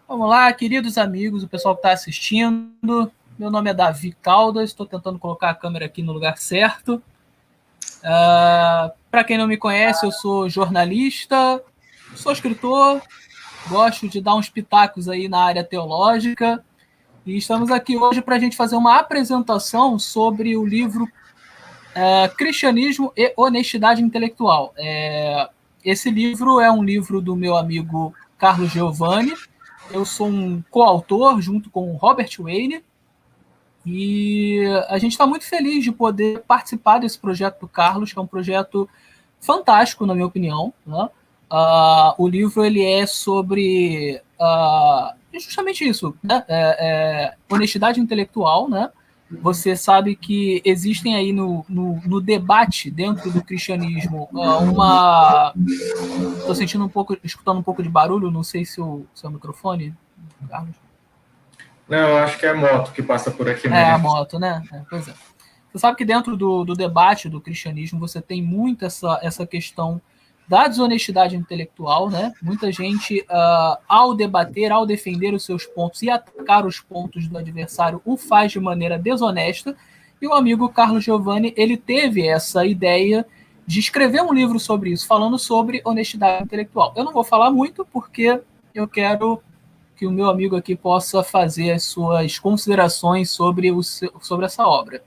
Vamos lá, queridos amigos, o pessoal que está assistindo. Meu nome é Davi Caldas, estou tentando colocar a câmera aqui no lugar certo. Para quem não me conhece, eu sou jornalista, sou escritor, gosto de dar uns pitacos aí na área teológica. E estamos aqui hoje para a gente fazer uma apresentação sobre o livro Cristianismo e Honestidade Intelectual. Esse livro é um livro do meu amigo Carlos Giovanni. Eu sou um coautor junto com o Robert Wayne. E a gente está muito feliz de poder participar desse projeto do Carlos, que é um projeto fantástico, na minha opinião, né? O livro ele é sobre justamente isso, né? Honestidade intelectual, né? Você sabe que existem aí no debate dentro do cristianismo Estou escutando um pouco de barulho, não sei se o seu microfone, Carlos. Não, eu acho que é a moto que passa por aqui mesmo. É a moto, né? Pois é. Você sabe que dentro do debate do cristianismo você tem muito essa questão da desonestidade intelectual, né? Muita gente, ao debater, ao defender os seus pontos e atacar os pontos do adversário, o faz de maneira desonesta. E o amigo Carlos Giovanni, ele teve essa ideia de escrever um livro sobre isso, falando sobre honestidade intelectual. Eu não vou falar muito, porque eu quero que o meu amigo aqui possa fazer as suas considerações sobre essa obra.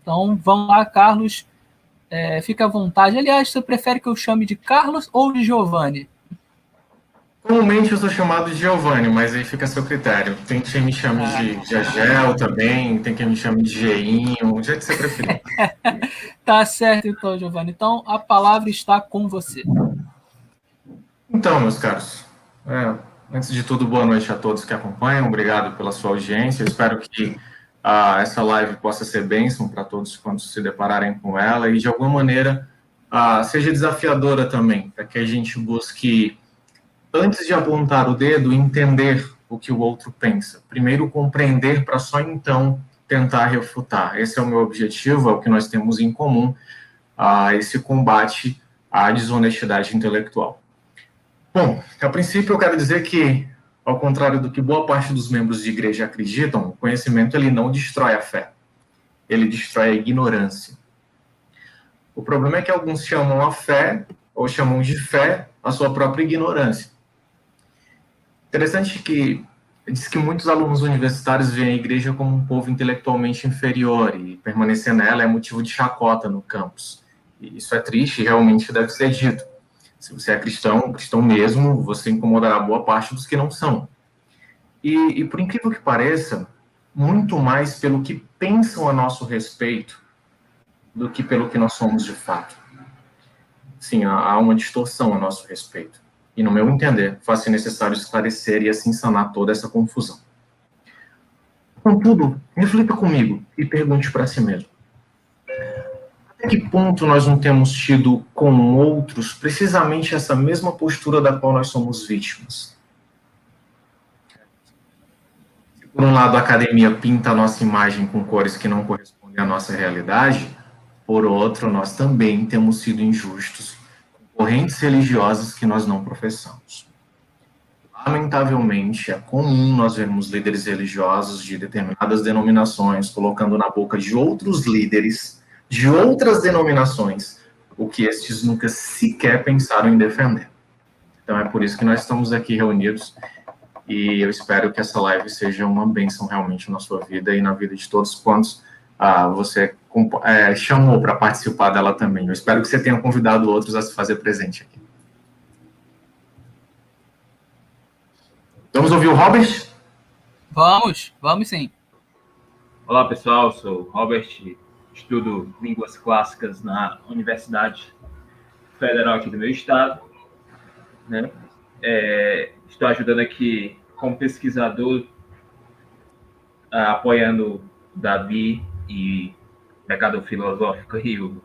Então, vamos lá, Carlos. Fica à vontade. Aliás, você prefere que eu chame de Carlos ou de Giovanni? Comumente eu sou chamado de Giovanni, mas aí fica a seu critério. Tem quem me chame de Agel também, tem quem me chame de Geinho, o jeito que você preferir. Tá certo, então, Giovanni. Então, a palavra está com você. Então, meus caros, antes de tudo, boa noite a todos que acompanham. Obrigado pela sua audiência. Eu espero que essa live possa ser bênção para todos quando se depararem com ela e, de alguma maneira, seja desafiadora também, para que a gente busque, antes de apontar o dedo, entender o que o outro pensa. Primeiro, compreender para só então tentar refutar. Esse é o meu objetivo, é o que nós temos em comum, esse combate à desonestidade intelectual. Bom, a princípio eu quero dizer que, ao contrário do que boa parte dos membros de igreja acreditam, o conhecimento ele não destrói a fé, ele destrói a ignorância. O problema é que alguns chamam a fé, ou chamam de fé, a sua própria ignorância. Interessante que diz que muitos alunos universitários veem a igreja como um povo intelectualmente inferior e permanecer nela é motivo de chacota no campus. E isso é triste e realmente deve ser dito. Se você é cristão mesmo, você incomodará boa parte dos que não são. E por incrível que pareça, muito mais pelo que pensam a nosso respeito do que pelo que nós somos de fato. Sim, há uma distorção a nosso respeito. E, no meu entender, faz-se necessário esclarecer e assim sanar toda essa confusão. Contudo, reflita comigo e pergunte para si mesmo. Até que ponto nós não temos tido com outros precisamente essa mesma postura da qual nós somos vítimas? Se por um lado a academia pinta a nossa imagem com cores que não correspondem à nossa realidade, por outro, nós também temos sido injustos com correntes religiosas que nós não professamos. Lamentavelmente, é comum nós vermos líderes religiosos de determinadas denominações colocando na boca de outros líderes de outras denominações o que estes nunca sequer pensaram em defender. Então é por isso que nós estamos aqui reunidos e eu espero que essa live seja uma bênção realmente na sua vida e na vida de todos quantos você chamou para participar dela também. Eu espero que você tenha convidado outros a se fazer presente aqui. Vamos ouvir o Robert? Vamos sim. Olá, pessoal, sou o Robert, estudo línguas clássicas na Universidade Federal aqui do meu estado, né? Estou ajudando aqui como pesquisador, apoiando o Davi e Pecador Filosófico e o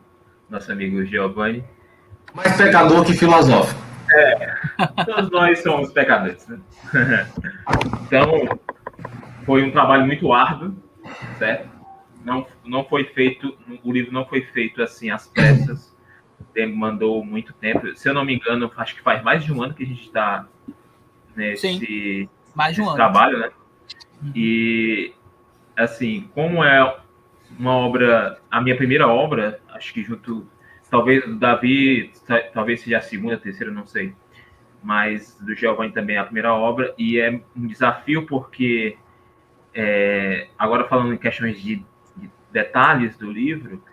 nosso amigo Giovanni. Mais pecador que filosófico. Todos nós somos pecadores, né? Então, foi um trabalho muito árduo, certo? Não foi feito, o livro não foi feito assim às pressas, demandou muito tempo. Se eu não me engano, acho que faz mais de um ano que a gente está nesse, mais de um ano. trabalho, né? E, assim, como é uma obra, a minha primeira obra, acho que junto, talvez do Davi, talvez seja a segunda, a terceira, não sei, mas do Giovanni também é a primeira obra, e é um desafio porque, agora falando em questões de detalhes do livro,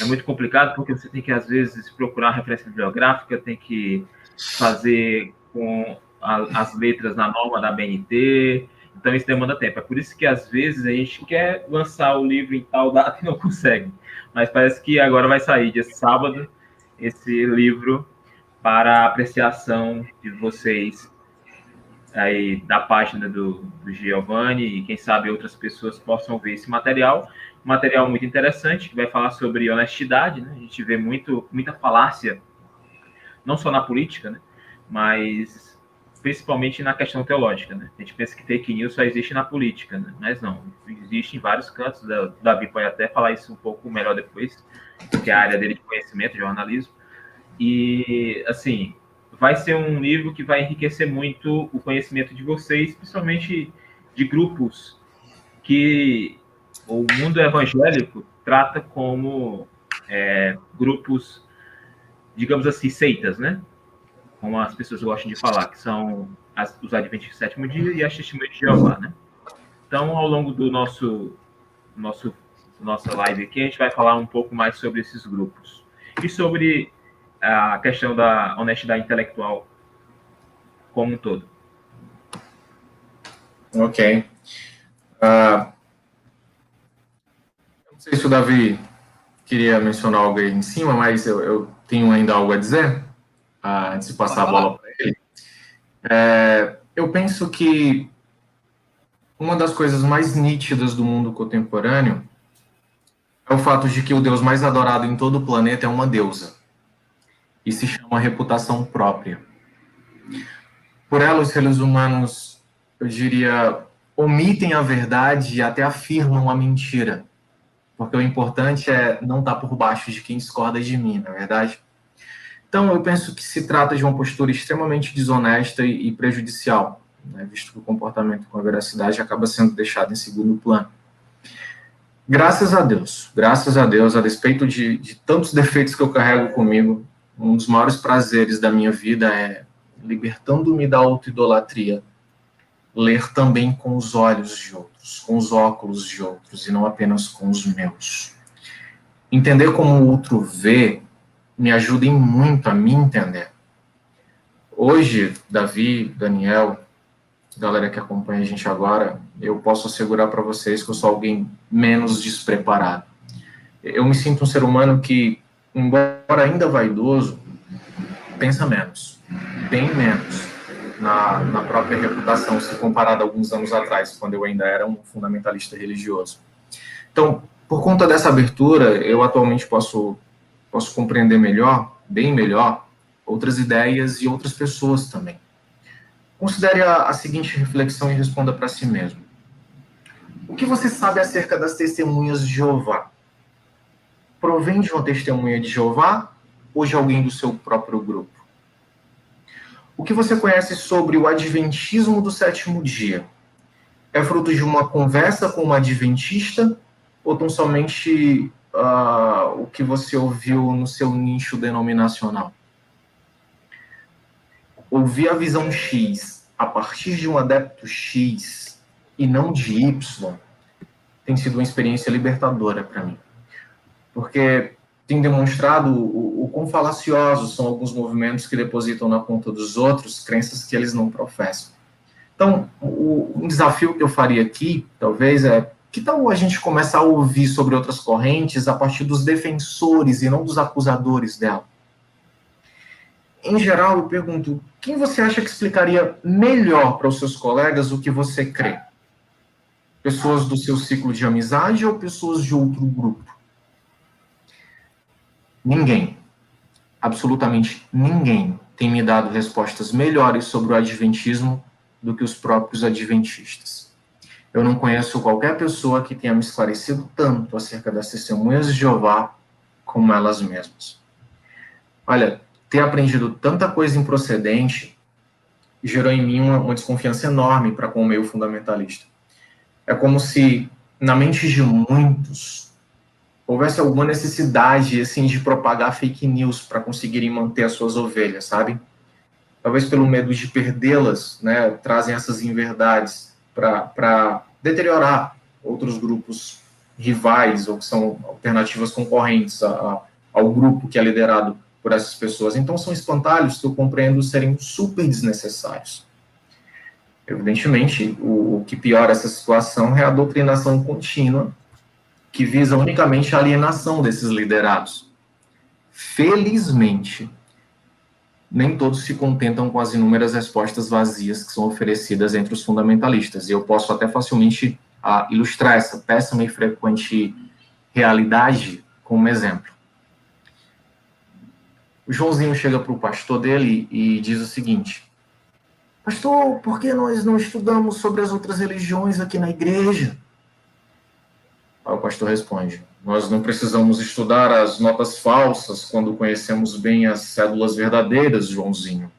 é muito complicado porque você tem que, às vezes, procurar referência bibliográfica, tem que fazer com as letras na norma da BNT, então isso demanda tempo. É por isso que, às vezes, a gente quer lançar o livro em tal data e não consegue. Mas parece que agora vai sair, dia sábado, esse livro para apreciação de vocês aí da página do Giovanni e quem sabe outras pessoas possam ver esse material. Um material muito interessante, que vai falar sobre honestidade, né? A gente vê muita falácia, não só na política, né? Mas principalmente na questão teológica, né? A gente pensa que fake news só existe na política, né? Mas não, existe em vários cantos. O Davi pode até falar isso um pouco melhor depois, porque é a área dele de conhecimento, de jornalismo. E, assim, vai ser um livro que vai enriquecer muito o conhecimento de vocês, principalmente de grupos que o mundo evangélico trata como grupos, digamos assim, seitas, né? Como as pessoas gostam de falar, que são os Adventistas do Sétimo Dia e as Testemunhas de Jeová, né? Então, ao longo do nossa live aqui, a gente vai falar um pouco mais sobre esses grupos e sobre a questão da honestidade intelectual como um todo. Ok. Não sei se o Davi queria mencionar algo aí em cima, mas eu tenho ainda algo a dizer, antes de passar a bola para ele. Eu penso que uma das coisas mais nítidas do mundo contemporâneo é o fato de que o Deus mais adorado em todo o planeta é uma deusa, e se chama reputação própria. Por ela, os seres humanos, eu diria, omitem a verdade e até afirmam a mentira, porque o importante é não estar por baixo de quem discorda de mim, na verdade. Então, eu penso que se trata de uma postura extremamente desonesta e prejudicial, né, visto que o comportamento com a veracidade acaba sendo deixado em segundo plano. Graças a Deus, a despeito de tantos defeitos que eu carrego comigo, um dos maiores prazeres da minha vida é, libertando-me da autoidolatria, ler também com os olhos de outros, com os óculos de outros, e não apenas com os meus. Entender como o outro vê me ajuda muito a me entender. Hoje, Davi, Daniel, galera que acompanha a gente agora, eu posso assegurar para vocês que eu sou alguém menos despreparado. Eu me sinto um ser humano que, embora ainda vaidoso, pensa menos, bem menos, na própria reputação, se comparado a alguns anos atrás, quando eu ainda era um fundamentalista religioso. Então, por conta dessa abertura, eu atualmente posso compreender melhor, bem melhor, outras ideias e outras pessoas também. Considere a seguinte reflexão e responda para si mesmo. O que você sabe acerca das testemunhas de Jeová? Provém de uma testemunha de Jeová ou de alguém do seu próprio grupo? O que você conhece sobre o adventismo do sétimo dia? É fruto de uma conversa com uma adventista ou tão somente o que você ouviu no seu nicho denominacional? Ouvir a visão X a partir de um adepto X e não de Y tem sido uma experiência libertadora para mim. Porque tem demonstrado o quão falaciosos são alguns movimentos que depositam na conta dos outros crenças que eles não professam. Então, um desafio que eu faria aqui, talvez, que tal a gente começar a ouvir sobre outras correntes a partir dos defensores e não dos acusadores dela? Em geral, eu pergunto, quem você acha que explicaria melhor para os seus colegas o que você crê? Pessoas do seu ciclo de amizade ou pessoas de outro grupo? Ninguém, absolutamente ninguém, tem me dado respostas melhores sobre o adventismo do que os próprios adventistas. Eu não conheço qualquer pessoa que tenha me esclarecido tanto acerca das testemunhas de Jeová como elas mesmas. Olha, ter aprendido tanta coisa improcedente gerou em mim uma desconfiança enorme para com o meio fundamentalista. É como se, na mente de muitos, houvesse alguma necessidade, assim, de propagar fake news para conseguirem manter as suas ovelhas, sabe? Talvez pelo medo de perdê-las, né, trazem essas inverdades para deteriorar outros grupos rivais ou que são alternativas concorrentes ao grupo que é liderado por essas pessoas. Então, são espantalhos que eu compreendo serem super desnecessários. Evidentemente, o que piora essa situação é a doutrinação contínua, que visa unicamente a alienação desses liderados. Felizmente, nem todos se contentam com as inúmeras respostas vazias que são oferecidas entre os fundamentalistas, e eu posso até facilmente ilustrar essa péssima e frequente realidade com um exemplo. O Joãozinho chega para o pastor dele e diz o seguinte: pastor, por que nós não estudamos sobre as outras religiões aqui na igreja? Aí o pastor responde: nós não precisamos estudar as notas falsas quando conhecemos bem as cédulas verdadeiras, Joãozinho.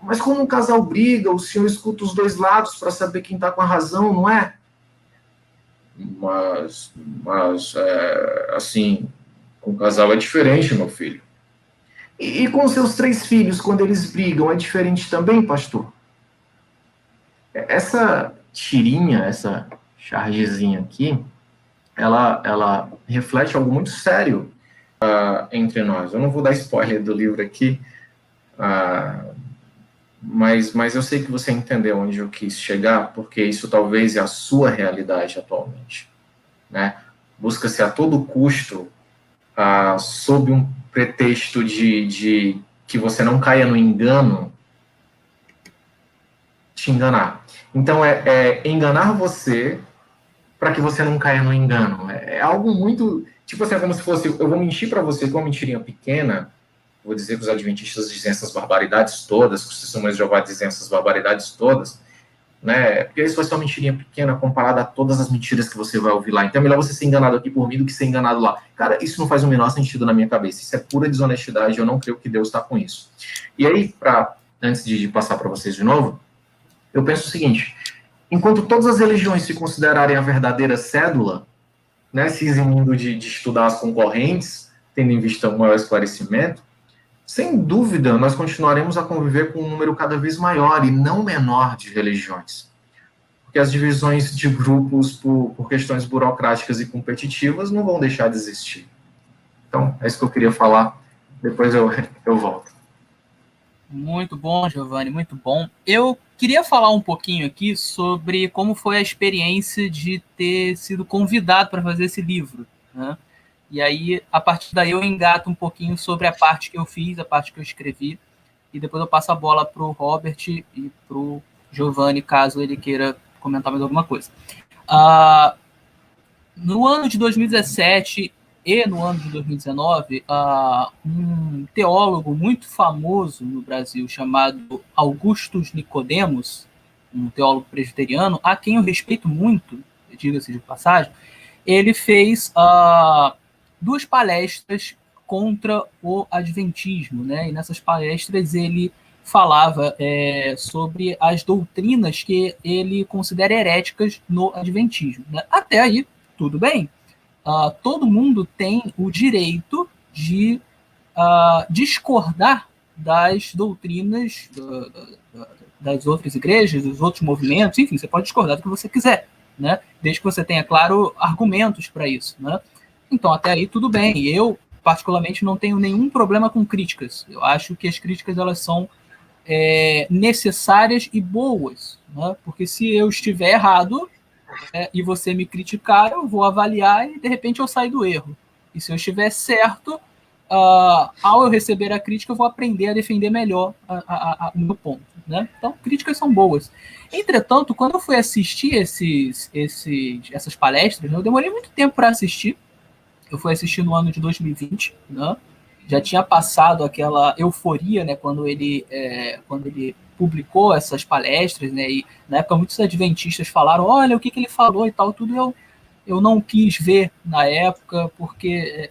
Mas quando um casal briga, o senhor escuta os dois lados para saber quem está com a razão, não é? Mas assim, com o casal é diferente, meu filho. E com seus 3 filhos, quando eles brigam, é diferente também, pastor? Essa tirinha, essa chargezinha aqui, ela reflete algo muito sério entre nós. Eu não vou dar spoiler do livro aqui, mas eu sei que você entendeu onde eu quis chegar, porque isso talvez é a sua realidade atualmente, né? Busca-se a todo custo, sob um pretexto de que você não caia no engano, te enganar. Então, é enganar você para que você não caia no engano. É algo muito... Tipo assim, é como se fosse... Eu vou mentir para você com uma mentirinha pequena, vou dizer que os adventistas dizem essas barbaridades todas, que os testemunhos de Jeová dizem essas barbaridades todas, né? Porque isso vai ser uma mentirinha pequena comparada a todas as mentiras que você vai ouvir lá. Então é melhor você ser enganado aqui por mim do que ser enganado lá. Cara, isso não faz o menor sentido na minha cabeça. Isso é pura desonestidade, eu não creio que Deus está com isso. E aí, antes de passar para vocês de novo, eu penso o seguinte: enquanto todas as religiões se considerarem a verdadeira cédula, né, se eximindo de estudar as concorrentes, tendo em vista um maior esclarecimento, sem dúvida, nós continuaremos a conviver com um número cada vez maior e não menor de religiões. Porque as divisões de grupos por questões burocráticas e competitivas não vão deixar de existir. Então, é isso que eu queria falar. Depois eu volto. Muito bom, Giovanni, muito bom. Eu queria falar um pouquinho aqui sobre como foi a experiência de ter sido convidado para fazer esse livro, né? E aí, a partir daí, eu engato um pouquinho sobre a parte que eu fiz, a parte que eu escrevi, e depois eu passo a bola para o Robert e para o Giovanni, caso ele queira comentar mais alguma coisa. No ano de 2017 e no ano de 2019, um teólogo muito famoso no Brasil, chamado Augustus Nicodemos, um teólogo presbiteriano, a quem eu respeito muito, diga-se de passagem, ele fez 2 palestras contra o adventismo, né? E nessas palestras ele falava sobre as doutrinas que ele considera heréticas no adventismo, né? Até aí, tudo bem. Todo mundo tem o direito de discordar das doutrinas das outras igrejas, dos outros movimentos, enfim, você pode discordar do que você quiser, né? Desde que você tenha, claro, argumentos para isso, né? Então, até aí, tudo bem. E eu, particularmente, não tenho nenhum problema com críticas. Eu acho que as críticas, elas são necessárias e boas, né? Porque se eu estiver errado e você me criticar, eu vou avaliar e, de repente, eu saio do erro. E se eu estiver certo, ao eu receber a crítica, eu vou aprender a defender melhor o meu ponto, né? Então, críticas são boas. Entretanto, quando eu fui assistir essas palestras, eu demorei muito tempo para assistir. Eu fui assistir no ano de 2020, né? Já tinha passado aquela euforia, né, quando ele publicou essas palestras, né, e na época muitos adventistas falaram, olha o que ele falou e tal, tudo. eu não quis ver na época, porque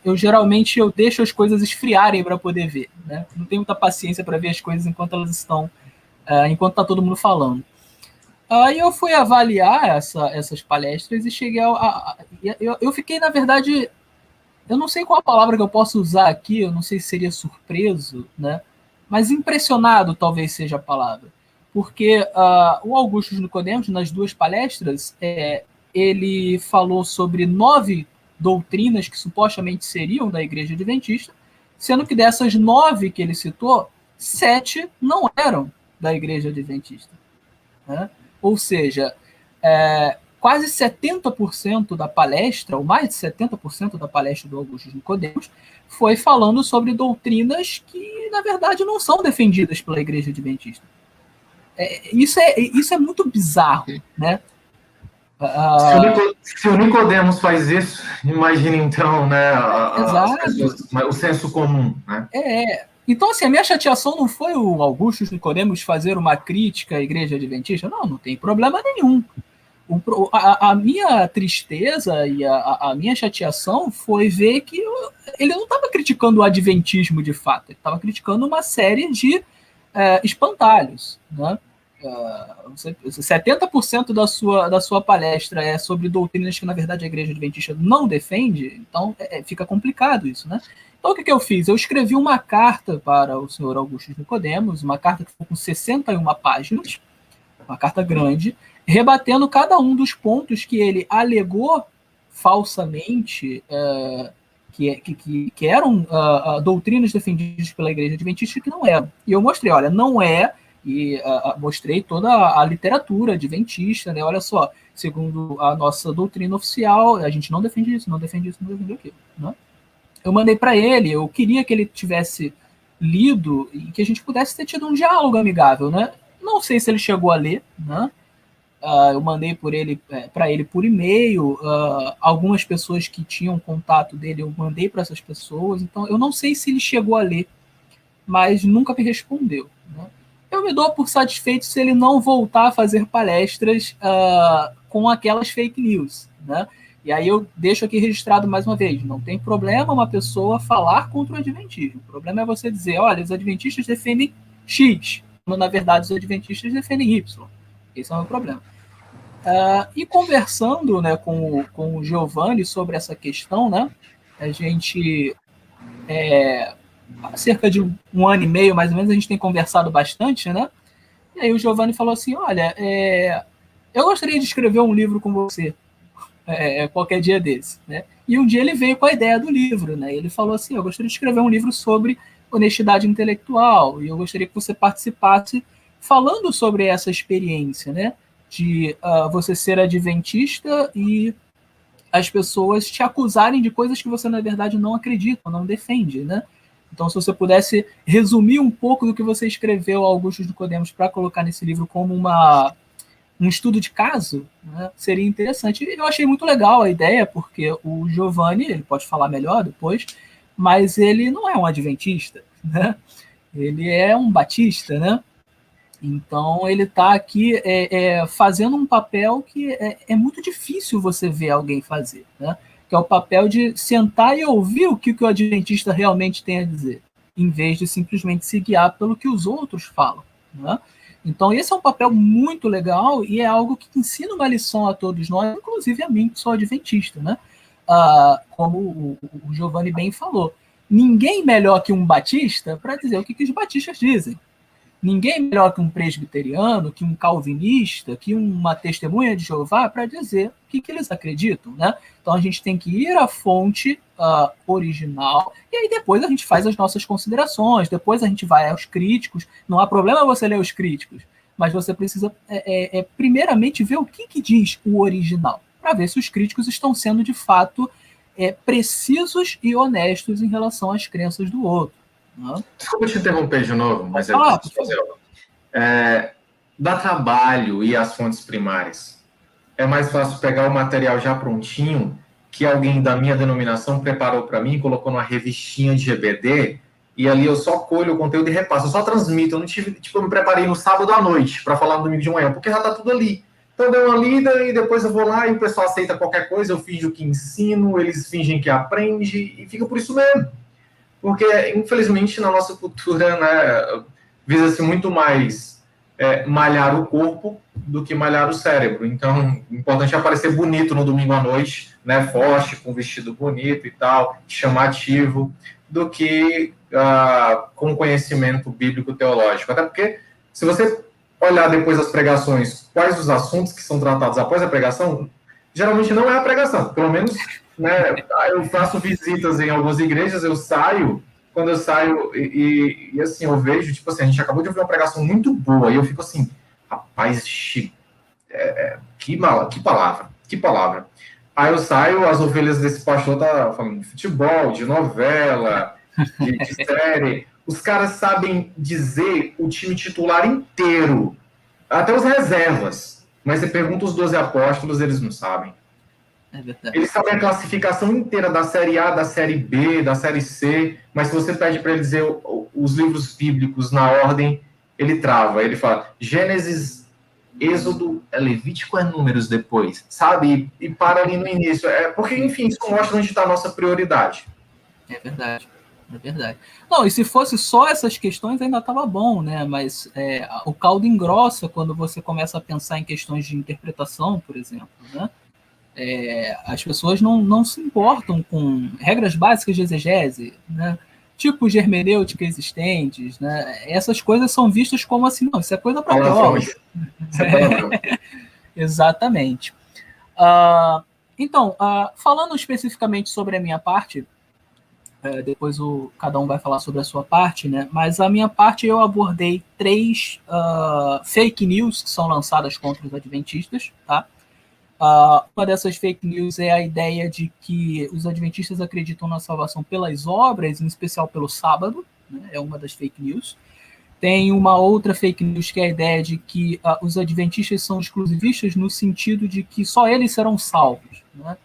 eu geralmente eu deixo as coisas esfriarem para poder ver, né? Não tenho muita paciência para ver as coisas enquanto elas estão, enquanto está todo mundo falando. Aí eu fui avaliar essas palestras e cheguei eu fiquei, na verdade, eu não sei qual a palavra que eu posso usar aqui, eu não sei se seria surpreso, né? Mas impressionado talvez seja a palavra. Porque o Augusto Nicodemos, nas duas palestras, ele falou sobre 9 doutrinas que supostamente seriam da Igreja Adventista, sendo que dessas 9 que ele citou, 7 não eram da Igreja Adventista, né? Ou seja, quase 70% da palestra, ou mais de 70% da palestra do Augusto Nicodemos, foi falando sobre doutrinas que, na verdade, não são defendidas pela Igreja Adventista. Isso é muito bizarro, né? Se o Nicodemos faz isso, imagina então, né, o senso comum, né? Então, assim, a minha chateação não foi o Augusto Nicodemos fazer uma crítica à Igreja Adventista. Não tem problema nenhum. A minha tristeza e a minha chateação foi ver que ele não estava criticando o Adventismo de fato, ele estava criticando uma série de espantalhos, né? 70% da sua palestra é sobre doutrinas que, na verdade, a Igreja Adventista não defende, então fica complicado isso, né? Então, o que eu fiz? Eu escrevi uma carta para o senhor Augusto Nicodemos, uma carta que ficou com 61 páginas, uma carta grande, rebatendo cada um dos pontos que ele alegou falsamente que eram doutrinas defendidas pela Igreja Adventista que não eram. E eu mostrei, olha, não é, e mostrei toda a literatura adventista, né? Olha só, segundo a nossa doutrina oficial, a gente não defende isso, não defende isso, não defende aquilo, né? Eu mandei para ele, eu queria que ele tivesse lido e que a gente pudesse ter tido um diálogo amigável, né? Não sei se ele chegou a ler, né? Eu mandei para ele por e-mail, algumas pessoas que tinham contato dele, eu mandei para essas pessoas, então eu não sei se ele chegou a ler, mas nunca me respondeu, né? Eu me dou por satisfeito se ele não voltar a fazer palestras com aquelas fake news, né? E aí eu deixo aqui registrado mais uma vez, não tem problema uma pessoa falar contra o adventismo, o problema é você dizer, olha, os adventistas defendem X, quando na verdade os adventistas defendem Y. Esse é o meu problema. E conversando, né, com o Giovanni sobre essa questão, né, a gente, há cerca de um ano e meio, mais ou menos, a gente tem conversado bastante, né, e aí o Giovanni falou assim, olha, eu gostaria de escrever um livro com você, qualquer dia desse, né, e um dia ele veio com a ideia do livro, né, ele falou assim, eu gostaria de escrever um livro sobre honestidade intelectual, e eu gostaria que você participasse falando sobre essa experiência, né, de você ser adventista e as pessoas te acusarem de coisas que você, na verdade, não acredita, não defende, né? Então, se você pudesse resumir um pouco do que você escreveu, Augusto Nicodemos, para colocar nesse livro como um estudo de caso, né, seria interessante. Eu achei muito legal a ideia, porque o Giovanni, ele pode falar melhor depois, mas ele não é um adventista, né? Ele é um batista, né? Então, ele está aqui fazendo um papel que é muito difícil você ver alguém fazer, né? Que é o papel de sentar e ouvir o que o adventista realmente tem a dizer, em vez de simplesmente se guiar pelo que os outros falam, né? Então, esse é um papel muito legal e é algo que ensina uma lição a todos nós, inclusive a mim, que sou adventista, né? Como o Giovanni bem falou, ninguém melhor que um batista para dizer o que os batistas dizem. Ninguém melhor que um presbiteriano, que um calvinista, que uma testemunha de Jeová para dizer o que eles acreditam, né? Então a gente tem que ir à fonte original e aí depois a gente faz as nossas considerações, depois a gente vai aos críticos. Não há problema você ler os críticos, mas você precisa primeiramente ver o que diz o original, para ver se os críticos estão sendo de fato precisos e honestos em relação às crenças do outro. Desculpa te interromper de novo, mas eu preciso fazer algo. Dá trabalho ir às fontes primárias. É mais fácil pegar o material já prontinho, que alguém da minha denominação preparou para mim, colocou numa revistinha de GBD, e ali eu só colho o conteúdo e repasso, eu só transmito. Eu não tive, eu me preparei no sábado à noite para falar no domingo de manhã, porque já está tudo ali. Então eu dei uma lida e depois eu vou lá e o pessoal aceita qualquer coisa, eu finjo que ensino, eles fingem que aprende e fica por isso mesmo. Porque, infelizmente, na nossa cultura, né, visa-se muito mais malhar o corpo do que malhar o cérebro. Então, o importante é aparecer bonito no domingo à noite, né, forte, com vestido bonito e tal, chamativo, do que com conhecimento bíblico teológico. Até porque, se você olhar depois das pregações, quais os assuntos que são tratados após a pregação, geralmente não é a pregação. Pelo menos, né, eu faço visitas em algumas igrejas, quando eu saio e assim, eu vejo, tipo assim, a gente acabou de ouvir uma pregação muito boa, e eu fico assim, rapaz, que palavra. Aí eu saio, as ovelhas desse pastor tá falando de futebol, de novela, de série. Os caras sabem dizer o time titular inteiro, até os reservas. Mas você pergunta os 12 apóstolos, eles não sabem. É verdade. Eles sabem a classificação inteira da Série A, da Série B, da Série C, mas se você pede para ele dizer os livros bíblicos na ordem, ele trava. Ele fala Gênesis, Êxodo, Levítico é Números depois, sabe? E para ali no início. Porque, enfim, isso mostra onde está a nossa prioridade. É verdade. É verdade. Não, e se fosse só essas questões ainda estava bom, né? Mas o caldo engrossa quando você começa a pensar em questões de interpretação, por exemplo, né? As pessoas não se importam com regras básicas de exegese, né? Tipos de hermenêutica existentes, né? Essas coisas são vistas como assim, não, isso é coisa para teólogos. Exatamente. Então, falando especificamente sobre a minha parte, depois cada um vai falar sobre a sua parte, né? Mas a minha parte eu abordei 3 fake news que são lançadas contra os adventistas, tá? Uma dessas fake news é a ideia de que os adventistas acreditam na salvação pelas obras, em especial pelo sábado, né? É uma das fake news. Tem uma outra fake news que é a ideia de que os adventistas são exclusivistas no sentido de que só eles serão salvos, né?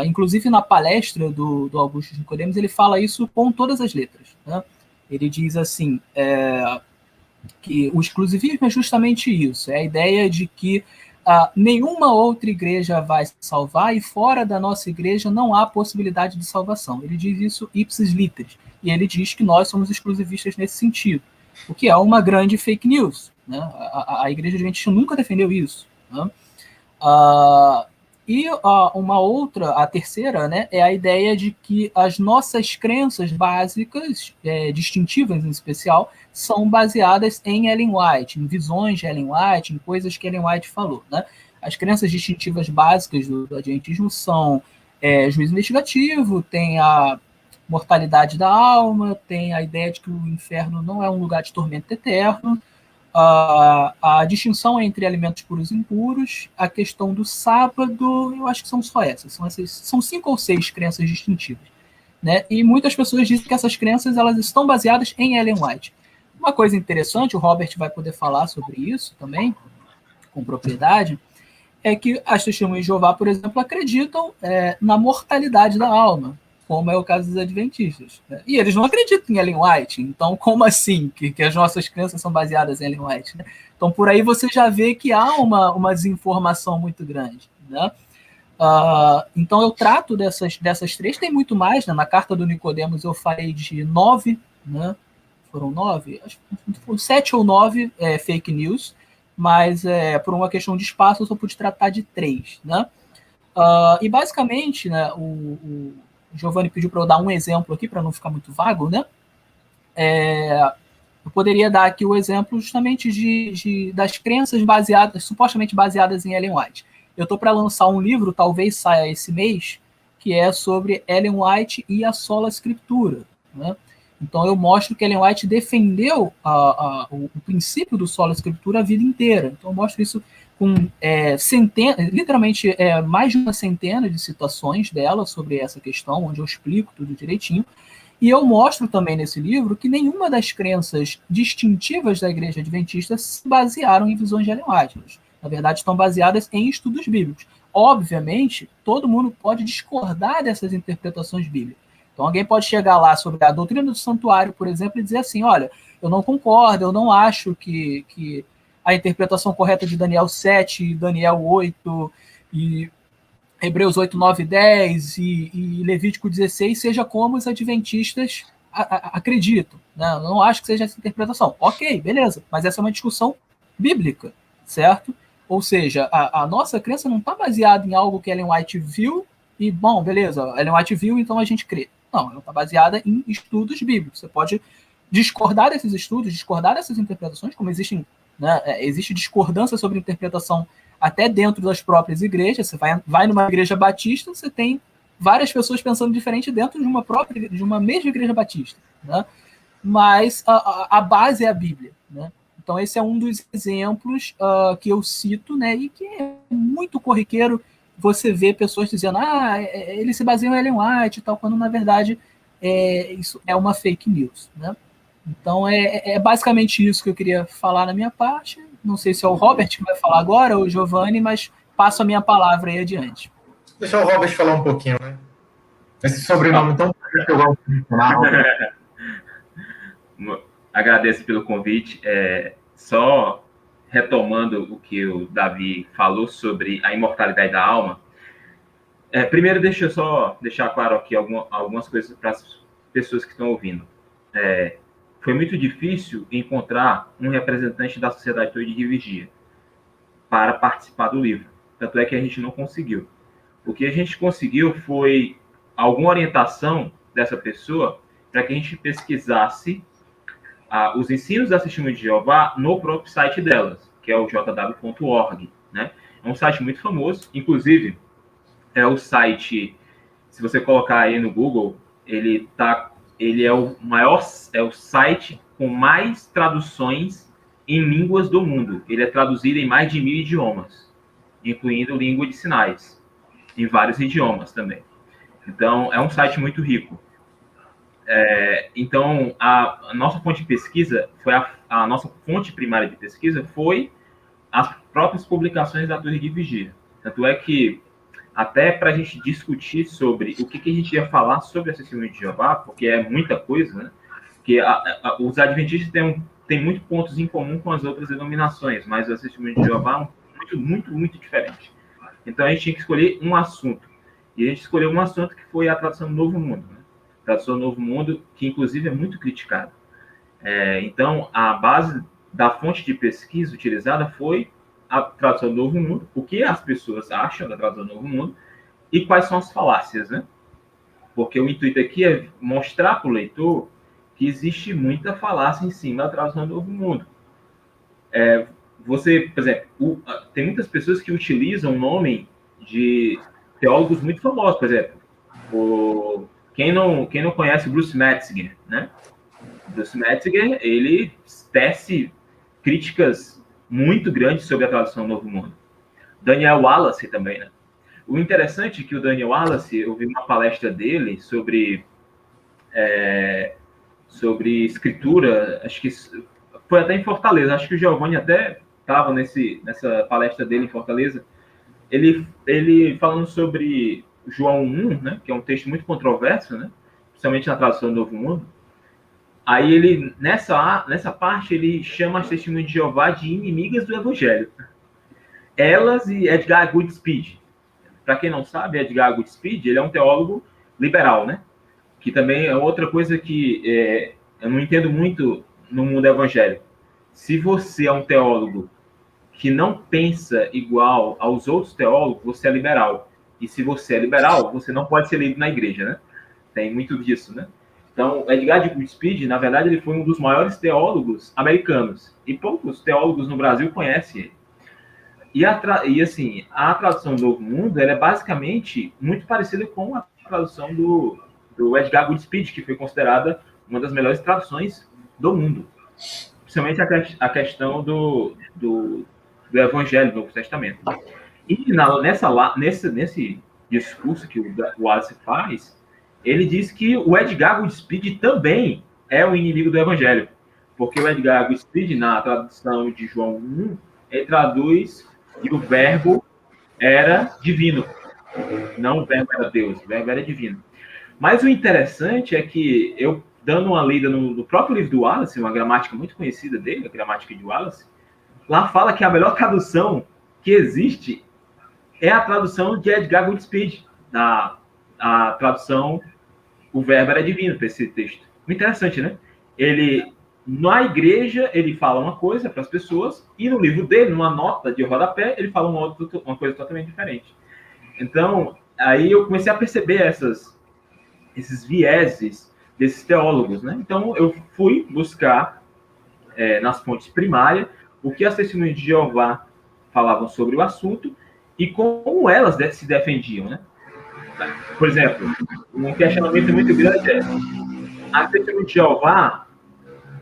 Inclusive na palestra do Augusto Nicodemos, ele fala isso com todas as letras, né? Ele diz assim, que o exclusivismo é justamente isso, é a ideia de que nenhuma outra igreja vai se salvar e fora da nossa igreja não há possibilidade de salvação. Ele diz isso ipsis literis, e ele diz que nós somos exclusivistas nesse sentido, o que é uma grande fake news, né? A igreja adventista nunca defendeu isso, né? E a terceira, né, é a ideia de que as nossas crenças básicas, distintivas em especial, são baseadas em Ellen White, em visões de Ellen White, em coisas que Ellen White falou, né? As crenças distintivas básicas do adventismo são juízo investigativo, tem a mortalidade da alma, tem a ideia de que o inferno não é um lugar de tormento eterno, a distinção entre alimentos puros e impuros, a questão do sábado, eu acho que são só essas. São 5 ou 6 crenças distintivas, né? E muitas pessoas dizem que essas crenças elas estão baseadas em Ellen White. Uma coisa interessante, o Robert vai poder falar sobre isso também, com propriedade, é que as testemunhas de Jeová, por exemplo, acreditam na mortalidade da alma, como é o caso dos adventistas, né? E eles não acreditam em Ellen White, então como assim que as nossas crenças são baseadas em Ellen White, né? Então por aí você já vê que há uma desinformação muito grande, né? Então eu trato dessas 3, tem muito mais, né? Na carta do Nicodemos eu falei de 9, né? Foram 9? Acho que foram 7 ou 9 fake news, mas por uma questão de espaço eu só pude tratar de 3, né? E basicamente, né, o Giovanni pediu para eu dar um exemplo aqui, para não ficar muito vago, né? Eu poderia dar aqui o exemplo justamente das crenças supostamente baseadas em Ellen White. Eu estou para lançar um livro, talvez saia esse mês, que é sobre Ellen White e a sola escritura, né? Então eu mostro que Ellen White defendeu o princípio do sola escritura a vida inteira. Então eu mostro isso com literalmente mais de uma centena de citações dela sobre essa questão, onde eu explico tudo direitinho. E eu mostro também nesse livro que nenhuma das crenças distintivas da Igreja Adventista se basearam em visões de Ellen White. Na verdade, estão baseadas em estudos bíblicos. Obviamente, todo mundo pode discordar dessas interpretações bíblicas. Então, alguém pode chegar lá sobre a doutrina do santuário, por exemplo, e dizer assim, olha, eu não concordo, eu não acho que a interpretação correta de Daniel 7, Daniel 8 e Hebreus 8, 9 e 10 e Levítico 16 seja como os adventistas acreditam. Né? Eu não acho que seja essa interpretação. Ok, beleza, mas essa é uma discussão bíblica, certo? Ou seja, a nossa crença não está baseada em algo que Ellen White viu e, bom, beleza, Ellen White viu, então a gente crê. Não, ela está baseada em estudos bíblicos. Você pode discordar desses estudos, discordar dessas interpretações, como existem, né, existe discordância sobre interpretação até dentro das próprias igrejas. Você vai numa igreja batista, você tem várias pessoas pensando diferente dentro de uma mesma igreja batista, né? Mas a base é a Bíblia, né? Então esse é um dos exemplos que eu cito, né? E que é muito corriqueiro você ver pessoas dizendo ele se baseia em Ellen White e tal, quando na verdade isso é uma fake news, né? Então é basicamente isso que eu queria falar na minha parte. Não sei se é o Robert que vai falar agora ou o Giovanni, mas passo a minha palavra aí adiante. Deixa o Robert falar um pouquinho, né? Esse sobrenome tão que eu gosto de falar. Agradeço pelo convite. Só retomando o que o Davi falou sobre a imortalidade da alma. Primeiro, deixa eu só deixar claro aqui algumas coisas para as pessoas que estão ouvindo. Foi muito difícil encontrar um representante da Sociedade Torre de Vigia para participar do livro. Tanto é que a gente não conseguiu. O que a gente conseguiu foi alguma orientação dessa pessoa para que a gente pesquisasse os ensinos da Testemunha de Jeová no próprio site delas, que é o jw.org, né? É um site muito famoso, inclusive é o site, se você colocar aí no Google, ele é o site com mais traduções em línguas do mundo. Ele é traduzido em mais de 1.000 idiomas, incluindo língua de sinais, em vários idiomas também. Então, é um site muito rico. Então, a nossa fonte de pesquisa, a nossa fonte primária de pesquisa foi as próprias publicações da Torre de Vigia. Tanto é que, até para a gente discutir sobre o que a gente ia falar sobre a Testemunha de Jeová, porque é muita coisa, né? Porque os adventistas têm muitos pontos em comum com as outras denominações, mas a Testemunha de Jeová é muito, muito diferente. Então, a gente tinha que escolher um assunto. E a gente escolheu um assunto que foi a tradução do Novo Mundo, né? A tradução do Novo Mundo, que inclusive é muito criticada. Então, a base da fonte de pesquisa utilizada foi a tradução do Novo Mundo, o que as pessoas acham da tradução do Novo Mundo e quais são as falácias, né? Porque o intuito aqui é mostrar para o leitor que existe muita falácia em cima da tradução do Novo Mundo. Você, por exemplo, tem muitas pessoas que utilizam o nome de teólogos muito famosos, por exemplo, quem não conhece Bruce Metzger, né? Bruce Metzger, ele tece críticas muito grandes sobre a tradução do Novo Mundo. Daniel Wallace também, né? O interessante é que o Daniel Wallace, eu vi uma palestra dele sobre escritura, acho que foi até em Fortaleza, acho que o Giovanni até estava nessa palestra dele em Fortaleza, ele falando sobre João 1, né, que é um texto muito controverso, né, principalmente na tradução do Novo Mundo. Aí ele, nessa parte, ele chama as Testemunhas de Jeová de inimigas do Evangelho. Elas e Edgar Goodspeed. Para quem não sabe, Edgar Goodspeed, ele é um teólogo liberal, né? Que também é outra coisa que eu não entendo muito no mundo evangélico. Se você é um teólogo que não pensa igual aos outros teólogos, você é liberal. E se você é liberal, você não pode ser lido na igreja, né? Tem muito disso, né? Então, Edgar Goodspeed, na verdade, ele foi um dos maiores teólogos americanos. E poucos teólogos no Brasil conhecem ele. E assim, a tradução do Novo Mundo, ela é basicamente muito parecida com a tradução do Edgar Goodspeed, que foi considerada uma das melhores traduções do mundo. Principalmente a questão do Evangelho do Novo Testamento. E nesse discurso que o Wallace faz, ele diz que o Edgar Goodspeed também é o inimigo do Evangelho. Porque o Edgar Goodspeed, na tradução de João 1, ele traduz que o verbo era divino. Não o verbo era Deus, o verbo era divino. Mas o interessante é que eu, dando uma lida no próprio livro do Wallace, uma gramática muito conhecida dele, a gramática de Wallace, lá fala que a melhor tradução que existe é a tradução de Edgar Goodspeed, a tradução O Verbo era Divino, para esse texto. Muito interessante, né? Ele, na igreja, ele fala uma coisa para as pessoas, e no livro dele, numa nota de rodapé, ele fala uma coisa totalmente diferente. Então, aí eu comecei a perceber esses vieses desses teólogos, né? Então, eu fui buscar nas fontes primárias o que as testemunhas de Jeová falavam sobre o assunto e como elas se defendiam, né? Por exemplo, um questionamento muito grande é: as testemunhas de Jeová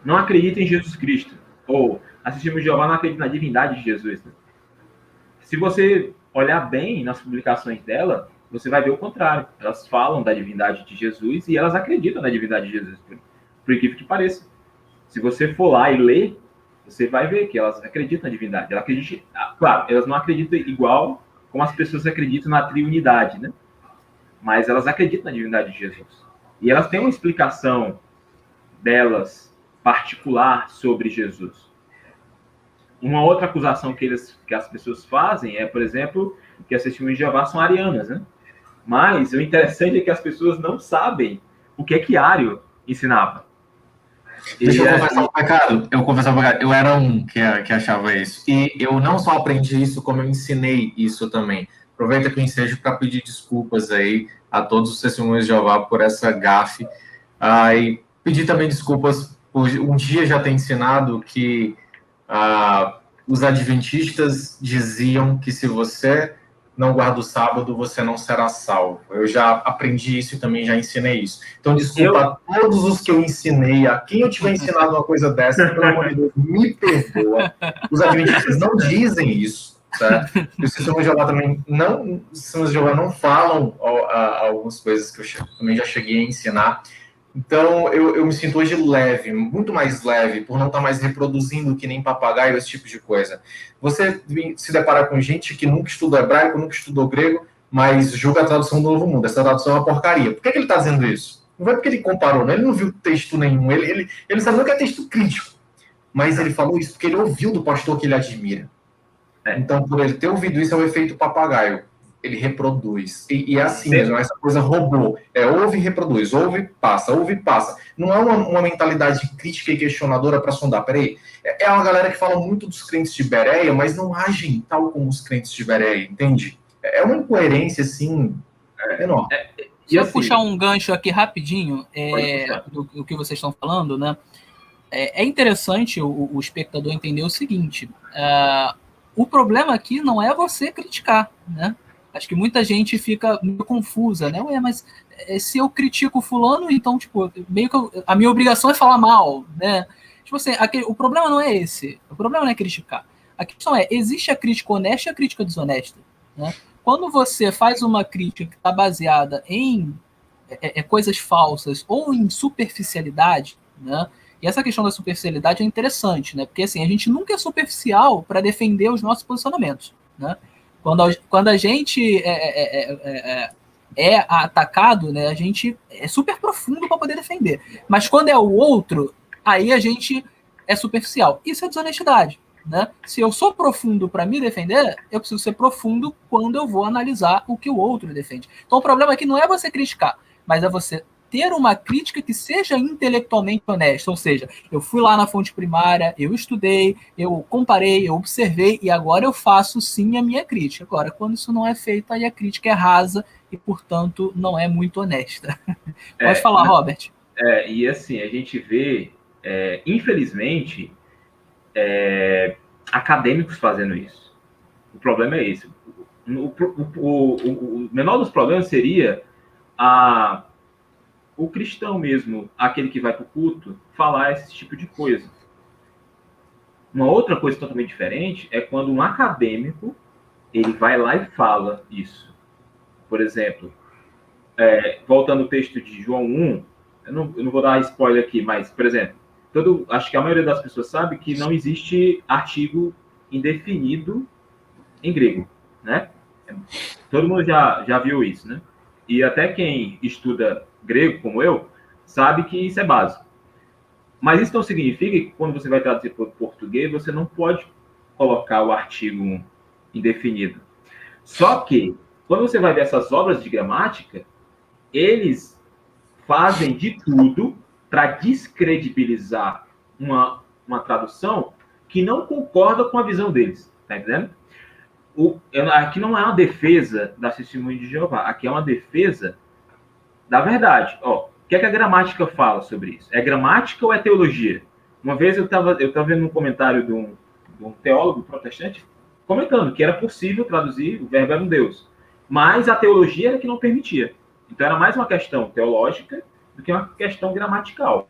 não acreditam em Jesus Cristo, ou as testemunhas de Jeová não acreditam na divindade de Jesus, né? Se você olhar bem nas publicações dela, você vai ver o contrário. Elas falam da divindade de Jesus e elas acreditam na divindade de Jesus, por incrível que pareça. Se você for lá e ler, você vai ver que elas acreditam na divindade. Elas acreditam, claro, elas não acreditam igual como as pessoas acreditam na triunidade, né? Mas elas acreditam na divindade de Jesus. E elas têm uma explicação delas particular sobre Jesus. Uma outra acusação que as pessoas fazem é, por exemplo, que as testemunhas de Jeová são arianas, né? Mas o interessante é que as pessoas não sabem o que é que Ario ensinava. Deixa eu confessar um pecado. Eu era um que achava isso. E eu não só aprendi isso, como eu ensinei isso também. Aproveita que eu ensejo para pedir desculpas aí a todos os testemunhos de Jeová por essa gafe. E pedir também desculpas por um dia já ter ensinado que os adventistas diziam que se você não guarda o sábado, você não será salvo. Eu já aprendi isso e também já ensinei isso. Então, desculpa a todos os que eu ensinei, a quem eu tiver ensinado uma coisa dessa, pelo amor de Deus, me perdoa. Os adventistas não dizem isso, certo? E os testemunhos de Jeová também não, os testemunhos de Jeová não falam algumas coisas que eu também já cheguei a ensinar. Então, eu me sinto hoje leve, muito mais leve, por não estar mais reproduzindo que nem papagaio, esse tipo de coisa. Você se depara com gente que nunca estudou hebraico, nunca estudou grego, mas julga a tradução do Novo Mundo. Essa tradução é uma porcaria. Por que ele está dizendo isso? Não é porque ele comparou, não. Ele não viu texto nenhum. Ele não sabe nem o que é texto crítico. Mas ele falou isso porque ele ouviu do pastor que ele admira. Então, por ele ter ouvido isso, é o efeito papagaio. Ele reproduz. E é assim mesmo, essa coisa robô. Ouve e reproduz, ouve e passa, ouve e passa. Não é uma mentalidade crítica e questionadora para sondar. Peraí, é uma galera que fala muito dos crentes de Bereia, mas não agem tal como os crentes de Bereia, entende? É uma incoerência, assim, enorme. Se eu puxar um gancho aqui rapidinho, do que vocês estão falando, né? É interessante o espectador entender o seguinte: o problema aqui não é você criticar, né? Acho que muita gente fica meio confusa, né? Ué, mas se eu critico fulano, então, tipo, meio que a minha obrigação é falar mal, né? Tipo assim, o problema não é esse. O problema não é criticar. A questão é, existe a crítica honesta e a crítica desonesta, né? Quando você faz uma crítica que está baseada em coisas falsas ou em superficialidade, né? E essa questão da superficialidade é interessante, né? Porque assim, a gente nunca é superficial para defender os nossos posicionamentos, né? Quando a gente é atacado, né, a gente é super profundo para poder defender. Mas quando é o outro, aí a gente é superficial. Isso é desonestidade, né? Se eu sou profundo para me defender, eu preciso ser profundo quando eu vou analisar o que o outro defende. Então o problema aqui não é você criticar, mas é você ter uma crítica que seja intelectualmente honesta, ou seja, eu fui lá na fonte primária, eu estudei, eu comparei, eu observei e agora eu faço sim a minha crítica. Agora, quando isso não é feito, aí a crítica é rasa e, portanto, não é muito honesta. Pode falar, Robert. E assim, a gente vê, infelizmente, acadêmicos fazendo isso. O problema é esse. O menor dos problemas seria o cristão mesmo, aquele que vai para o culto, falar esse tipo de coisa. Uma outra coisa totalmente diferente é quando um acadêmico ele vai lá e fala isso. Por exemplo, voltando ao texto de João 1, eu não vou dar spoiler aqui, mas, por exemplo, acho que a maioria das pessoas sabe que não existe artigo indefinido em grego, né? Todo mundo já viu isso, né? E até quem estuda grego, como eu, sabe que isso é básico. Mas isso não significa que quando você vai traduzir para o português, você não pode colocar o artigo indefinido. Só que, quando você vai ver essas obras de gramática, eles fazem de tudo para descredibilizar uma tradução que não concorda com a visão deles. Tá entendendo? Aqui não é uma defesa da Testemunha de Jeová, aqui é uma defesa da verdade. Ó, o que é que a gramática fala sobre isso? É gramática ou é teologia? Uma vez eu estava vendo um comentário de um teólogo protestante comentando que era possível traduzir o verbo era um Deus, mas a teologia era que não permitia. Então era mais uma questão teológica do que uma questão gramatical.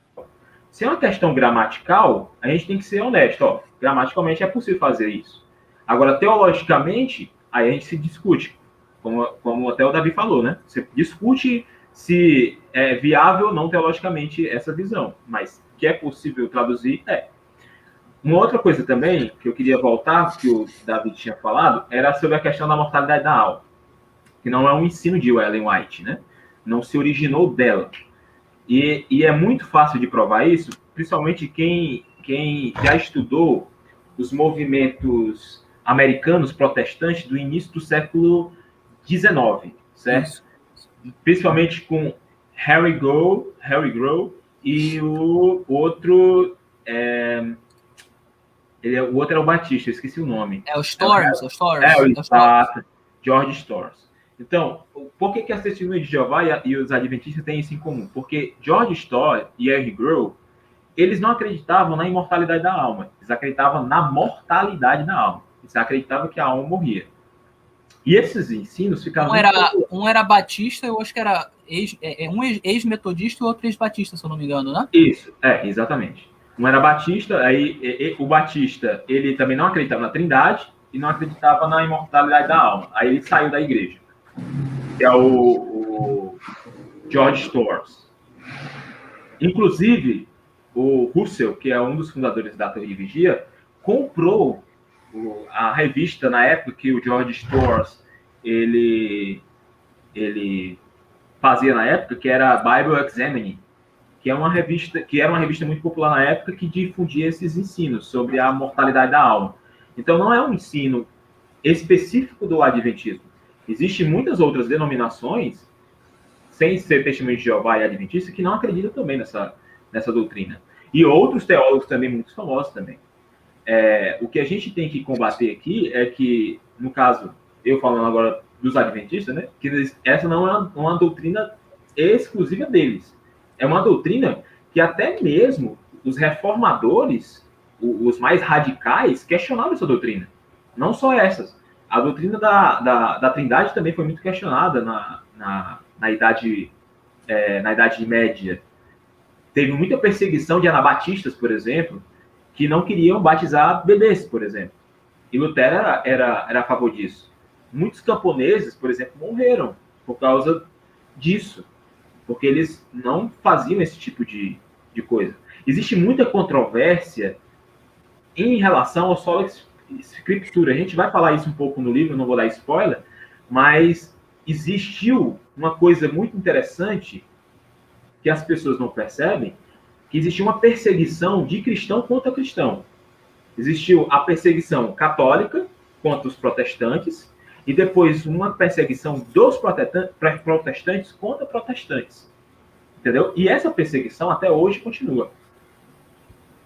Se é uma questão gramatical, a gente tem que ser honesto. Ó, gramaticalmente é possível fazer isso. Agora, teologicamente, aí a gente se discute, como até o Davi falou, né? Você discute se é viável ou não teologicamente essa visão, mas que é possível traduzir, é. Uma outra coisa também, que eu queria voltar, que o Davi tinha falado, era sobre a questão da mortalidade da alma, que não é um ensino de Ellen White, né? Não se originou dela. E é muito fácil de provar isso, principalmente quem já estudou os movimentos americanos protestantes do início do século XIX, certo? Isso. Principalmente com Harry Grove e o outro... o outro era o Batista, eu esqueci o nome. É o Storrs. Exato. George Storrs. Então, por que as Testemunhas de Jeová e os Adventistas têm isso em comum? Porque George Storrs e Harry Grove, eles não acreditavam na imortalidade da alma. Eles acreditavam na mortalidade da alma. Eles acreditavam que a alma morria. E esses ensinos ficavam... Um era batista, eu acho que era um ex-metodista e o outro ex-batista, se eu não me engano, né? Isso, exatamente. Um era batista, aí o batista, ele também não acreditava na trindade e não acreditava na imortalidade da alma. Aí ele saiu da igreja. Que é o George Storrs. Inclusive, o Russell, que é um dos fundadores da Torre de Vigia, comprou a revista na época que o George Storrs ele fazia na época, que era a Bible Examining, que era uma revista muito popular na época que difundia esses ensinos sobre a mortalidade da alma. Então, não é um ensino específico do Adventismo. Existem muitas outras denominações, sem ser Testemunho de Jeová e Adventista, que não acreditam também nessa doutrina. E outros teólogos também, muito famosos também. O que a gente tem que combater aqui é que, no caso, eu falando agora dos Adventistas, né, que essa não é uma doutrina exclusiva deles. É uma doutrina que até mesmo os reformadores, os mais radicais, questionavam essa doutrina. Não só essas. A doutrina da Trindade também foi muito questionada na Idade Média. Teve muita perseguição de anabatistas, por exemplo, que não queriam batizar bebês, por exemplo. E Lutero era a favor disso. Muitos camponeses, por exemplo, morreram por causa disso, porque eles não faziam esse tipo de coisa. Existe muita controvérsia em relação ao solo escritura. A gente vai falar isso um pouco no livro, não vou dar spoiler, mas existiu uma coisa muito interessante que as pessoas não percebem, que existiu uma perseguição de cristão contra cristão. Existiu a perseguição católica contra os protestantes e depois uma perseguição dos protestantes contra protestantes. Entendeu? E essa perseguição até hoje continua.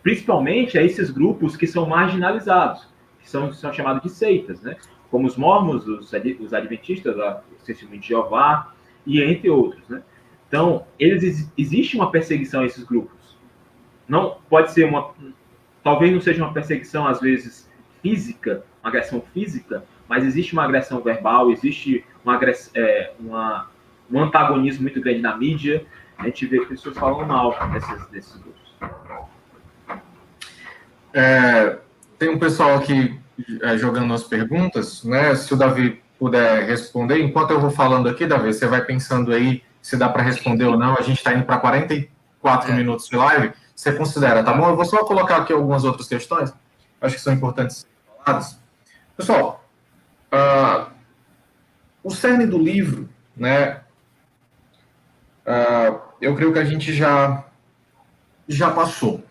Principalmente a esses grupos que são marginalizados, que são chamados de seitas, né? Como os mormons, os adventistas, o Testemunho de Jeová, e entre outros, né? Então, existe uma perseguição a esses grupos. Não pode ser talvez não seja uma perseguição, às vezes, física, uma agressão física, mas existe uma agressão verbal, existe um antagonismo muito grande na mídia. A gente vê pessoas falando mal desses grupos. Tem um pessoal aqui jogando as perguntas, né? Se o Davi puder responder, enquanto eu vou falando aqui, Davi, você vai pensando aí se dá para responder ou não. A gente está indo para 44 minutos de live. Você considera, tá bom? Eu vou só colocar aqui algumas outras questões, acho que são importantes ser faladas. Pessoal, o cerne do livro, né? Eu creio que a gente já passou.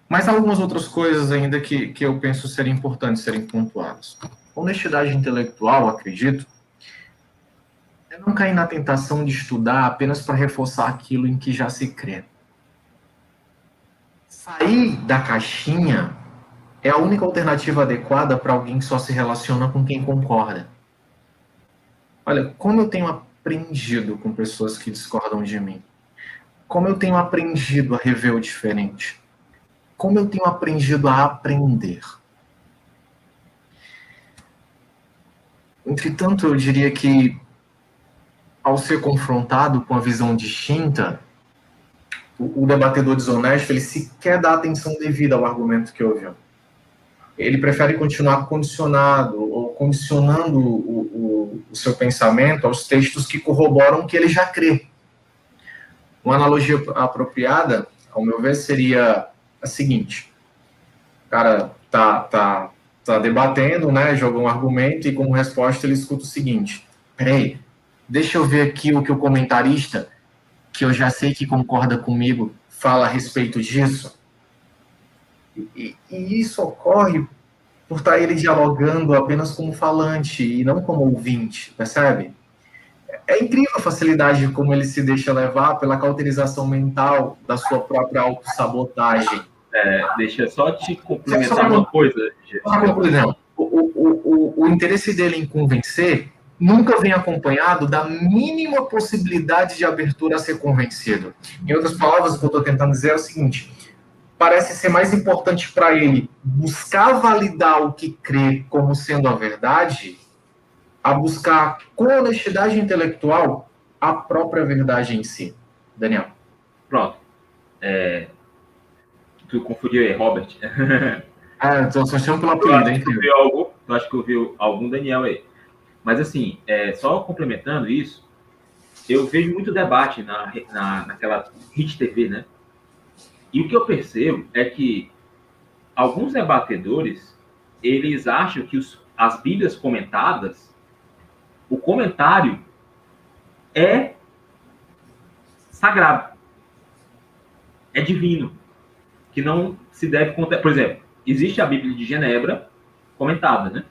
Mas há algumas outras coisas ainda que eu penso serem importantes serem pontuadas. Honestidade intelectual, acredito, é não cair na tentação de estudar apenas para reforçar aquilo em que já se crê. Sair da caixinha é a única alternativa adequada para alguém que só se relaciona com quem concorda. Olha, como eu tenho aprendido com pessoas que discordam de mim. Como eu tenho aprendido a rever o diferente. Como eu tenho aprendido a aprender. Entretanto, eu diria que, ao ser confrontado com a visão distinta, o debatedor desonesto, ele sequer dá atenção devida ao argumento que ouviu. Ele prefere continuar condicionado ou condicionando o seu pensamento aos textos que corroboram o que ele já crê. Uma analogia apropriada, ao meu ver, seria a seguinte. O cara tá debatendo, né, joga um argumento e como resposta ele escuta o seguinte. Peraí, deixa eu ver aqui o que o comentarista, que eu já sei que concorda comigo, fala a respeito disso. E isso ocorre por estar ele dialogando apenas como falante e não como ouvinte, percebe? É incrível a facilidade como ele se deixa levar pela cauterização mental da sua própria autossabotagem. Deixa eu só te complementar uma coisa. O interesse dele em convencer nunca vem acompanhado da mínima possibilidade de abertura a ser convencido. Em outras palavras, o que eu estou tentando dizer é o seguinte: parece ser mais importante para ele buscar validar o que crê como sendo a verdade, a buscar com honestidade intelectual a própria verdade em si. Daniel. Pronto. Tu confundiu aí, Robert. Então só chamo pelo apelido, hein? Eu acho que eu vi algum Daniel aí. Mas assim, só complementando isso, eu vejo muito debate naquela Hit TV, né? E o que eu percebo é que alguns debatedores, eles acham que as Bíblias comentadas, o comentário é sagrado, é divino, que não se deve contar. Por exemplo, existe a Bíblia de Genebra comentada, né?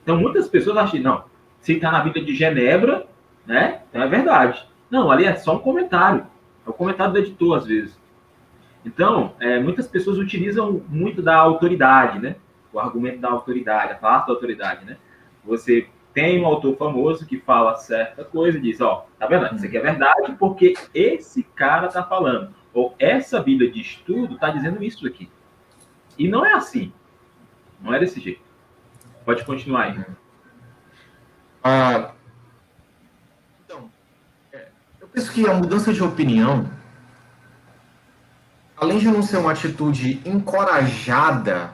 Então muitas pessoas acham, não, se está na Bíblia de Genebra, né, então é verdade. Não, ali é só um comentário, é o comentário do editor às vezes. Então, muitas pessoas utilizam muito da autoridade, né? O argumento da autoridade, a parte da autoridade, né? Você tem um autor famoso que fala certa coisa e diz, tá vendo? Isso aqui é verdade porque esse cara tá falando. Ou essa Bíblia de estudo tá dizendo isso aqui. E não é assim. Não é desse jeito. Pode continuar aí. Então, eu penso que a mudança de opinião, além de não ser uma atitude encorajada,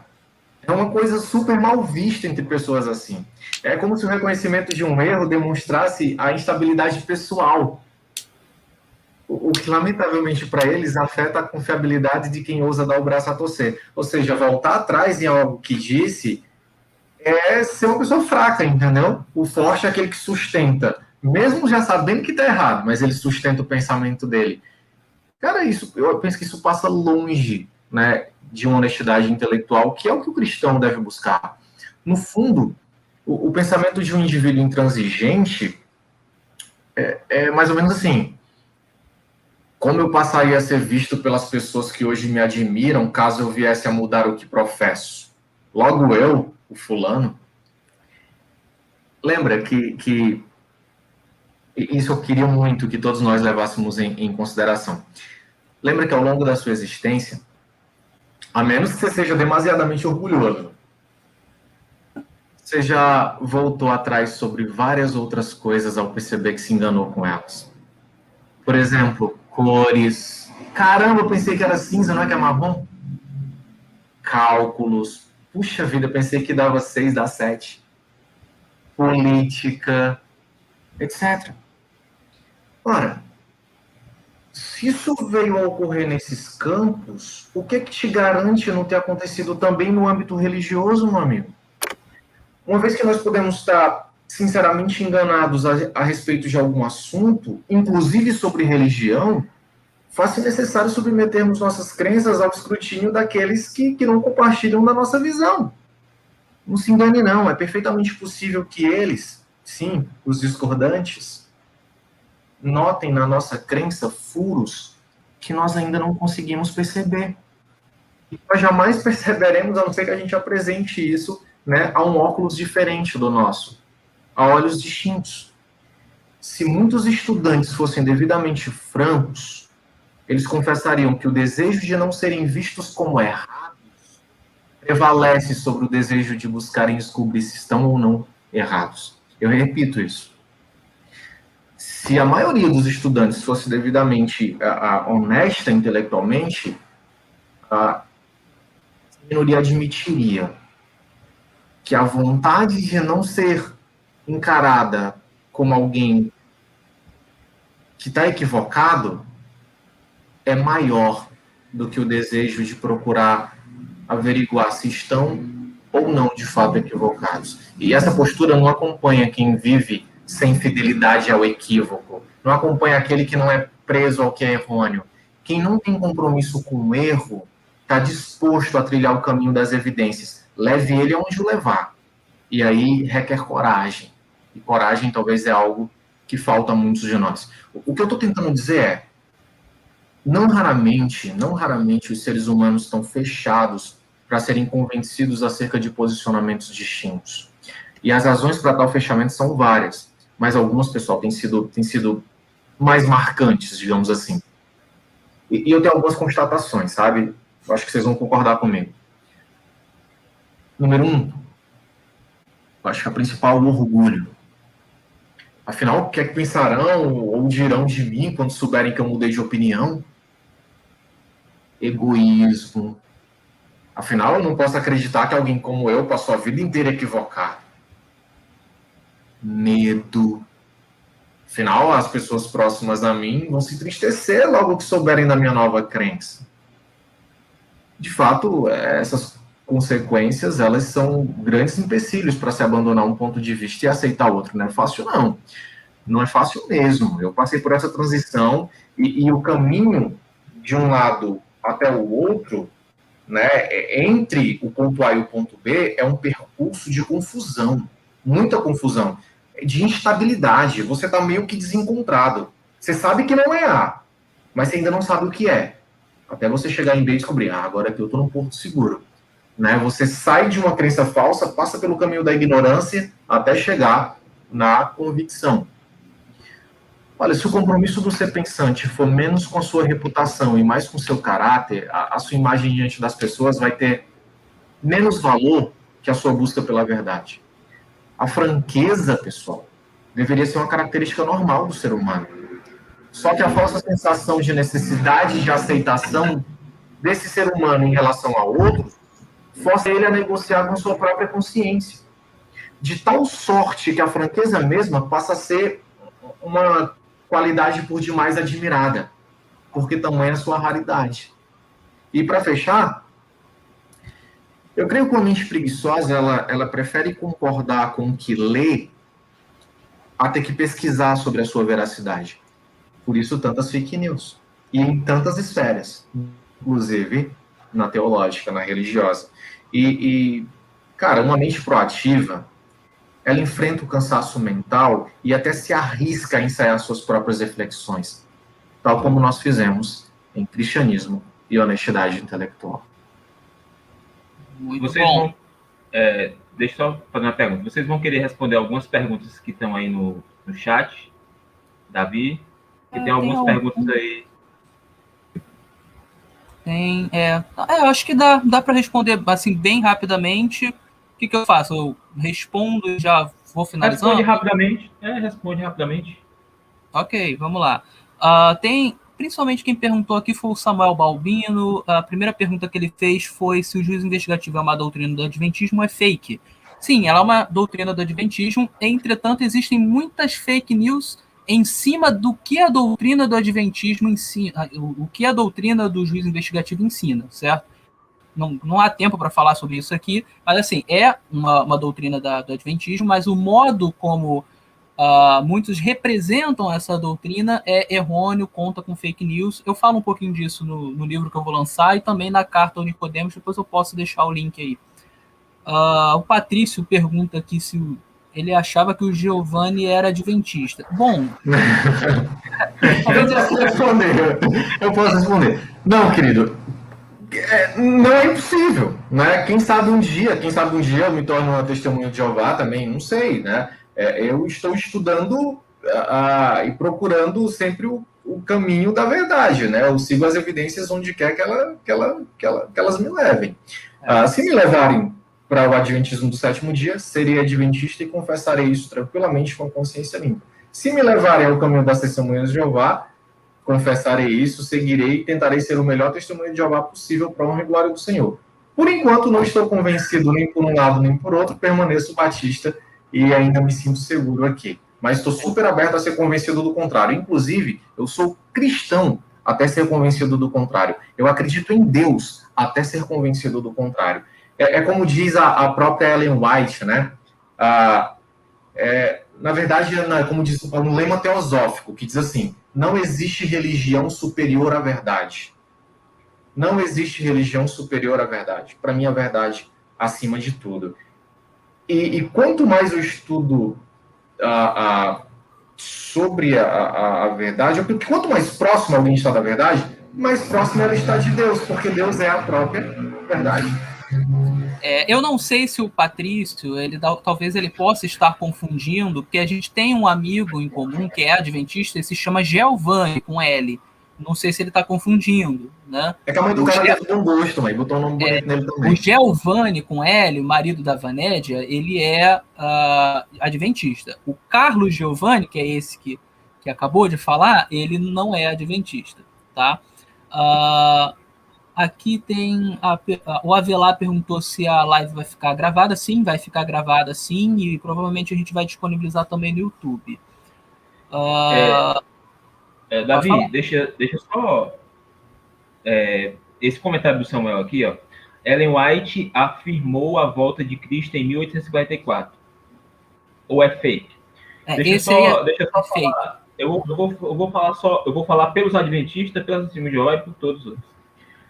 é uma coisa super mal vista entre pessoas assim. É como se o reconhecimento de um erro demonstrasse a instabilidade pessoal. O que, lamentavelmente, para eles, afeta a confiabilidade de quem ousa dar o braço a torcer. Ou seja, voltar atrás em algo que disse é ser uma pessoa fraca, entendeu? O forte é aquele que sustenta, mesmo já sabendo que está errado, mas ele sustenta o pensamento dele. Cara, eu penso que isso passa longe, né, de uma honestidade intelectual, que é o que o cristão deve buscar. No fundo, o pensamento de um indivíduo intransigente é mais ou menos assim: como eu passaria a ser visto pelas pessoas que hoje me admiram caso eu viesse a mudar o que professo? Logo eu, o fulano. Lembra que isso eu queria muito que todos nós levássemos em consideração. Lembra que ao longo da sua existência, a menos que você seja demasiadamente orgulhoso, você já voltou atrás sobre várias outras coisas ao perceber que se enganou com elas. Por exemplo, cores. Caramba, eu pensei que era cinza, não é que é marrom? Cálculos. Puxa vida, pensei que dava 6, dá 7. Política, etc. Ora, se isso veio a ocorrer nesses campos, o que te garante não ter acontecido também no âmbito religioso, meu amigo? Uma vez que nós podemos estar sinceramente enganados a respeito de algum assunto, inclusive sobre religião, faz-se necessário submetermos nossas crenças ao escrutínio daqueles que não compartilham da nossa visão. Não se engane, não. É perfeitamente possível que eles, sim, os discordantes, notem na nossa crença furos que nós ainda não conseguimos perceber. E nós jamais perceberemos, a não ser que a gente apresente isso, né, a um óculos diferente do nosso, a olhos distintos. Se muitos estudantes fossem devidamente francos, eles confessariam que o desejo de não serem vistos como errados prevalece sobre o desejo de buscarem descobrir se estão ou não errados. Eu repito isso. Se a maioria dos estudantes fosse devidamente honesta intelectualmente, a minoria admitiria que a vontade de não ser encarada como alguém que está equivocado é maior do que o desejo de procurar averiguar se estão ou não de fato equivocados. E essa postura não acompanha quem vive sem fidelidade ao equívoco, não acompanha aquele que não é preso ao que é errôneo. Quem não tem compromisso com o erro está disposto a trilhar o caminho das evidências. Leve ele aonde o levar. E aí requer coragem. E coragem talvez é algo que falta a muitos de nós. O que eu estou tentando dizer é, não raramente os seres humanos estão fechados para serem convencidos acerca de posicionamentos distintos. E as razões para tal fechamento são várias, mas algumas, pessoal, têm sido mais marcantes, digamos assim. E eu tenho algumas constatações, sabe? Eu acho que vocês vão concordar comigo. Número 1, eu acho que a principal é o orgulho. Afinal, o que é que pensarão ou dirão de mim quando souberem que eu mudei de opinião? Egoísmo. Afinal, eu não posso acreditar que alguém como eu passou a vida inteira equivocado. Medo. Afinal, as pessoas próximas a mim vão se entristecer logo que souberem da minha nova crença. De fato, essas consequências, elas são grandes empecilhos para se abandonar um ponto de vista e aceitar outro. Não é fácil, não. Não é fácil mesmo. Eu passei por essa transição e o caminho de um lado até o outro, né, entre o ponto A e o ponto B, é um percurso de confusão, muita confusão, de instabilidade. Você está meio que desencontrado. Você sabe que não é A, mas você ainda não sabe o que é. Até você chegar em B e descobrir, agora aqui eu estou num porto seguro. Né? Você sai de uma crença falsa, passa pelo caminho da ignorância, até chegar na convicção. Olha, se o compromisso do ser pensante for menos com a sua reputação e mais com o seu caráter, a sua imagem diante das pessoas vai ter menos valor que a sua busca pela verdade. A franqueza, pessoal, deveria ser uma característica normal do ser humano. Só que a falsa sensação de necessidade de aceitação desse ser humano em relação a outros força ele a negociar com sua própria consciência. De tal sorte que a franqueza mesma passa a ser uma qualidade por demais admirada, porque tamanha é a sua raridade. E para fechar, eu creio que a mente preguiçosa, ela prefere concordar com o que lê a ter que pesquisar sobre a sua veracidade. Por isso, tantas fake news. E em tantas esferas, inclusive na teológica, na religiosa. Cara, uma mente proativa, ela enfrenta o cansaço mental e até se arrisca a ensaiar suas próprias reflexões, tal como nós fizemos em Cristianismo e Honestidade Intelectual. Muito bom. Deixa eu só fazer uma pergunta. Vocês vão querer responder algumas perguntas que estão aí no chat, Davi? Que tem algumas perguntas aí. Eu acho que dá para responder assim bem rapidamente. O que eu faço? Eu respondo e já vou finalizando? Responde rapidamente. Ok, vamos lá. Principalmente quem perguntou aqui foi o Samuel Balbino. A primeira pergunta que ele fez foi se o juízo investigativo é uma doutrina do Adventismo ou é fake. Sim, ela é uma doutrina do Adventismo, entretanto, existem muitas fake news em cima do que a doutrina do Adventismo ensina, o que a doutrina do juízo investigativo ensina, certo? Não há tempo para falar sobre isso aqui, mas assim, é uma doutrina do Adventismo, mas o modo como muitos representam essa doutrina, é errôneo, conta com fake news. Eu falo um pouquinho disso no livro que eu vou lançar e também na carta ao Nicodemos, depois eu posso deixar o link aí. O Patrício pergunta aqui se ele achava que o Giovanni era adventista. Bom... Eu posso responder. Não, querido, não é impossível, né? Quem sabe um dia eu me torno uma testemunha de Jeová também, não sei, né? Eu estou estudando e procurando sempre o caminho da verdade, né? Eu sigo as evidências onde quer que elas me levem. Se me levarem para o adventismo do sétimo dia, serei adventista e confessarei isso tranquilamente com a consciência limpa. Se me levarem ao caminho das testemunhas de Jeová, confessarei isso, seguirei e tentarei ser o melhor testemunho de Jeová possível para a honra e glória do Senhor. Por enquanto, não estou convencido nem por um lado nem por outro, permaneço batista e ainda me sinto seguro aqui. Mas estou super aberto a ser convencido do contrário. Inclusive, eu sou cristão até ser convencido do contrário. Eu acredito em Deus até ser convencido do contrário. É como diz a própria Ellen White, né? Na verdade, como diz um lema teosófico, que diz assim: não existe religião superior à verdade. Não existe religião superior à verdade. Para mim, a verdade acima de tudo. E quanto mais eu estudo sobre a verdade, porque quanto mais próximo alguém está da verdade, mais próximo ela está de Deus, porque Deus é a própria verdade. Eu não sei se o Patrício, talvez ele possa estar confundindo, porque a gente tem um amigo em comum que é adventista e se chama Giovanni, com L. Não sei se ele está confundindo, né? É que a mãe do cara deu um gosto, mas botou um nome bonito nele também. O Giovanni, com L, o marido da Vanédia, ele é adventista. O Carlos Giovanni, que é esse que acabou de falar, ele não é adventista, tá? Aqui tem o Avelar perguntou se a live vai ficar gravada. Sim, vai ficar gravada, sim, e provavelmente a gente vai disponibilizar também no YouTube. Davi, deixa só esse comentário do Samuel aqui, ó. Ellen White afirmou a volta de Cristo em 1844. Ou é fake? Deixa eu só falar. Eu vou falar pelos adventistas, pelas testemunhas de Jeová e por todos os outros.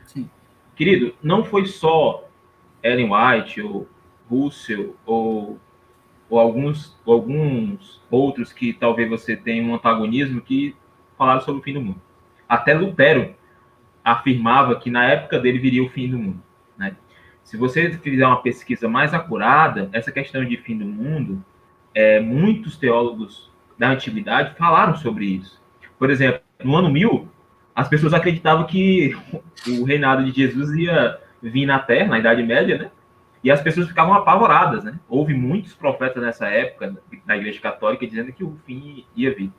Sim. Querido, não foi só Ellen White, ou Russell, ou alguns outros que talvez você tenha um antagonismo que falaram sobre o fim do mundo. Até Lutero afirmava que na época dele viria o fim do mundo, né? Se você fizer uma pesquisa mais acurada, essa questão de fim do mundo, muitos teólogos da antiguidade falaram sobre isso. Por exemplo, no ano 1000, as pessoas acreditavam que o reinado de Jesus ia vir na Terra, na Idade Média, né? E as pessoas ficavam apavoradas, né? Houve muitos profetas nessa época na Igreja Católica dizendo que o fim ia vir.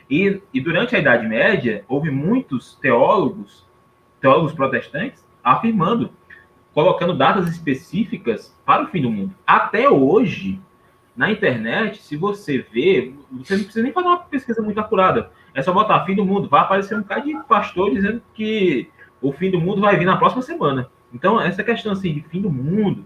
E durante a Idade Média, houve muitos teólogos protestantes afirmando, colocando datas específicas para o fim do mundo. Até hoje, na internet, se você vê, você não precisa nem fazer uma pesquisa muito acurada. É só botar fim do mundo, vai aparecer um cara de pastor dizendo que o fim do mundo vai vir na próxima semana. Então, essa questão assim de fim do mundo,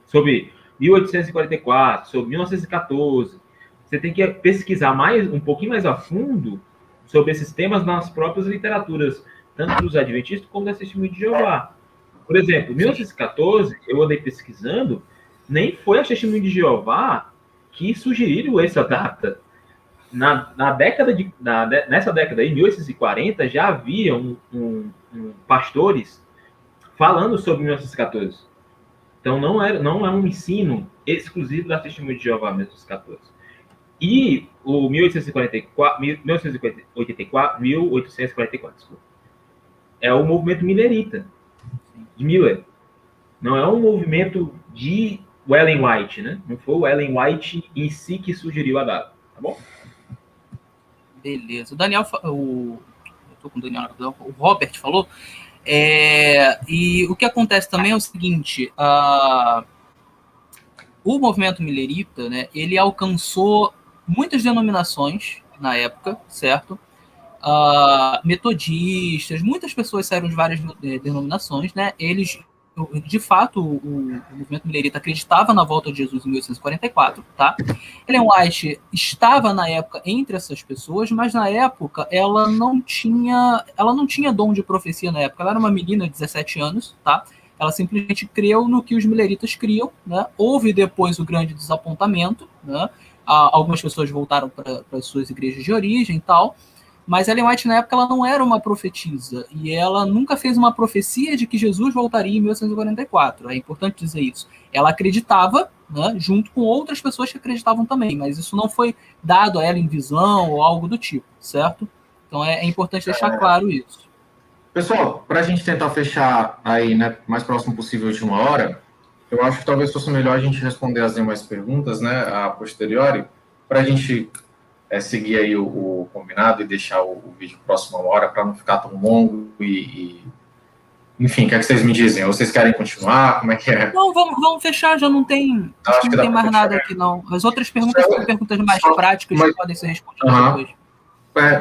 sobre 1844, sobre 1914, você tem que pesquisar um pouquinho mais a fundo sobre esses temas nas próprias literaturas, tanto dos adventistas como das testemunhas de Jeová. Por exemplo, 1914, eu andei pesquisando, nem foi a testemunha de Jeová que sugeriram essa data. Nessa década aí, 1840, já havia pastores falando sobre 1914. Então, não é um ensino exclusivo da testemunha de Jeová, 1914. E o 1844, desculpa, é o movimento milerita, de Miller. Não é um movimento de Ellen White, né? Não foi o Ellen White em si que sugeriu a data, tá bom? Beleza. Eu tô com o Daniel, o Robert falou. E o que acontece também é o seguinte: o movimento milerita, né, ele alcançou muitas denominações na época, certo? Metodistas, muitas pessoas saíram de várias denominações, né? Eles de fato, o movimento milerita acreditava na volta de Jesus em 1844, tá? Ellen White estava na época entre essas pessoas, mas na época ela não tinha dom de profecia na época. Ela era uma menina de 17 anos, tá? Ela simplesmente creu no que os mileritas criam, né? Houve depois o grande desapontamento, né? Algumas pessoas voltaram para as suas igrejas de origem e tal. Mas Ellen White, na época, ela não era uma profetisa. E ela nunca fez uma profecia de que Jesus voltaria em 1844. É importante dizer isso. Ela acreditava, né, junto com outras pessoas que acreditavam também. Mas isso não foi dado a ela em visão ou algo do tipo, certo? Então é importante deixar claro isso. Pessoal, para a gente tentar fechar aí, né, mais próximo possível de 1 hora, eu acho que talvez fosse melhor a gente responder as demais perguntas, né, a posteriori, para a gente seguir aí o combinado e deixar o vídeo próximo a 1 hora para não ficar tão longo enfim, o que é que vocês me dizem? Ou vocês querem continuar? Como é que é? Não, vamos fechar, já não tem, Acho não tem mais nada aqui, não. As outras perguntas são perguntas mais práticas que podem ser respondidas depois.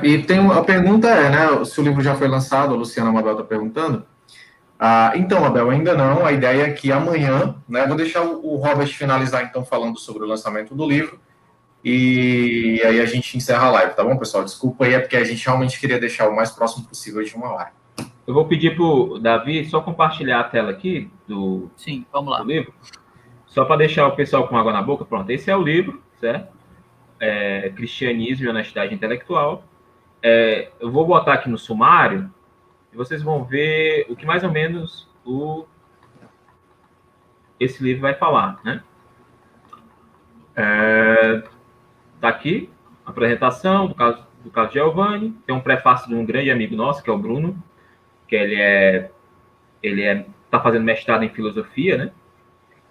E a pergunta né, se o livro já foi lançado, a Luciana Mabel está perguntando. Então, Abel, ainda não, a ideia é que amanhã, né, vou deixar o Robert finalizar, então, falando sobre o lançamento do livro, e aí a gente encerra a live, tá bom, pessoal? Desculpa aí, é porque a gente realmente queria deixar o mais próximo possível de 1 hora. Eu vou pedir para o Davi só compartilhar a tela aqui do livro, só para deixar o pessoal com água na boca. Pronto, esse é o livro, certo? Cristianismo e Honestidade Intelectual. Eu vou botar aqui no sumário e vocês vão ver o que mais ou menos esse livro vai falar, né? Tá aqui a apresentação do Carlos Giovanni. Tem um prefácio de um grande amigo nosso, que é o Bruno, que ele tá fazendo mestrado em filosofia, né?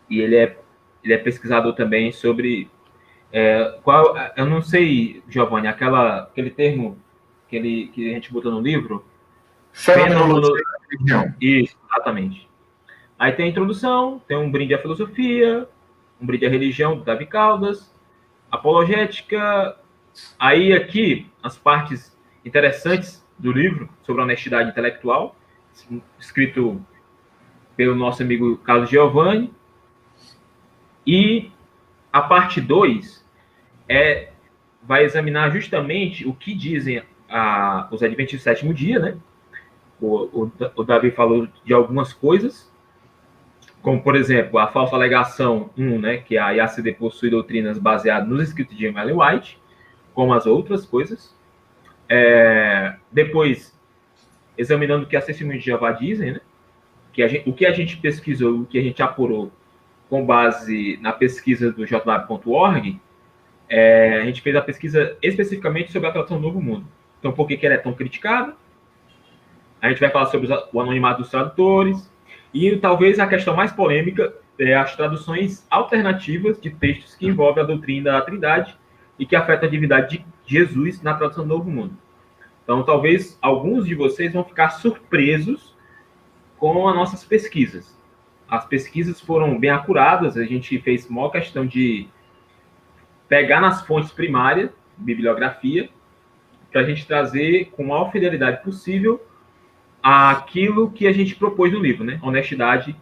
E ele é pesquisador também sobre eu não sei, Giovanni, aquele termo que a gente botou no livro. Fenomenologia da religião. Isso, exatamente. Aí tem a introdução, tem um brinde à filosofia, um brinde à religião do Davi Caldas, apologética. Aí aqui, as partes interessantes do livro sobre a honestidade intelectual, escrito pelo nosso amigo Carlos Giovanni. E a parte 2 vai examinar justamente o que dizem os adventistas do sétimo dia, né? O Davi falou de algumas coisas, como, por exemplo, a falsa alegação 1, né, que a IACD possui doutrinas baseadas nos escritos de Ellen White, como as outras coisas. Depois, examinando o que as testemunhas de Jeová dizem, né, o que a gente pesquisou, o que a gente apurou com base na pesquisa do jlab.org, a gente fez a pesquisa especificamente sobre a tradução do Novo Mundo. Então, por que ela é tão criticada? A gente vai falar sobre o anonimato dos tradutores e talvez a questão mais polêmica é as traduções alternativas de textos que envolvem a doutrina da Trindade e que afetam a divindade de Jesus na tradução do Novo Mundo. Então, talvez alguns de vocês vão ficar surpresos com as nossas pesquisas. As pesquisas foram bem acuradas, a gente fez maior questão de pegar nas fontes primárias, bibliografia, para a gente trazer com a maior fidelidade possível aquilo que a gente propôs no livro, né? Honestidade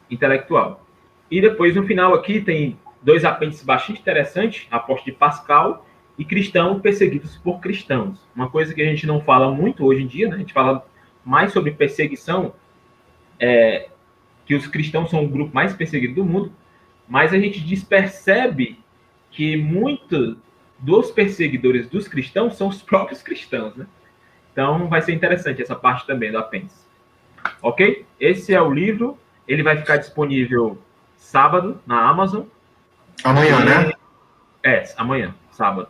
intelectual. E depois, no final aqui, tem 2 apêndices bastante interessantes, Apóstolo de Pascal e Cristãos perseguidos por cristãos. Uma coisa que a gente não fala muito hoje em dia, né? A gente fala mais sobre perseguição, que os cristãos são o grupo mais perseguido do mundo, mas a gente despercebe que muitos dos perseguidores dos cristãos são os próprios cristãos, né? Então, vai ser interessante essa parte também do apêndice. Ok? Esse é o livro. Ele vai ficar disponível sábado na Amazon. Amanhã, né? Amanhã, sábado.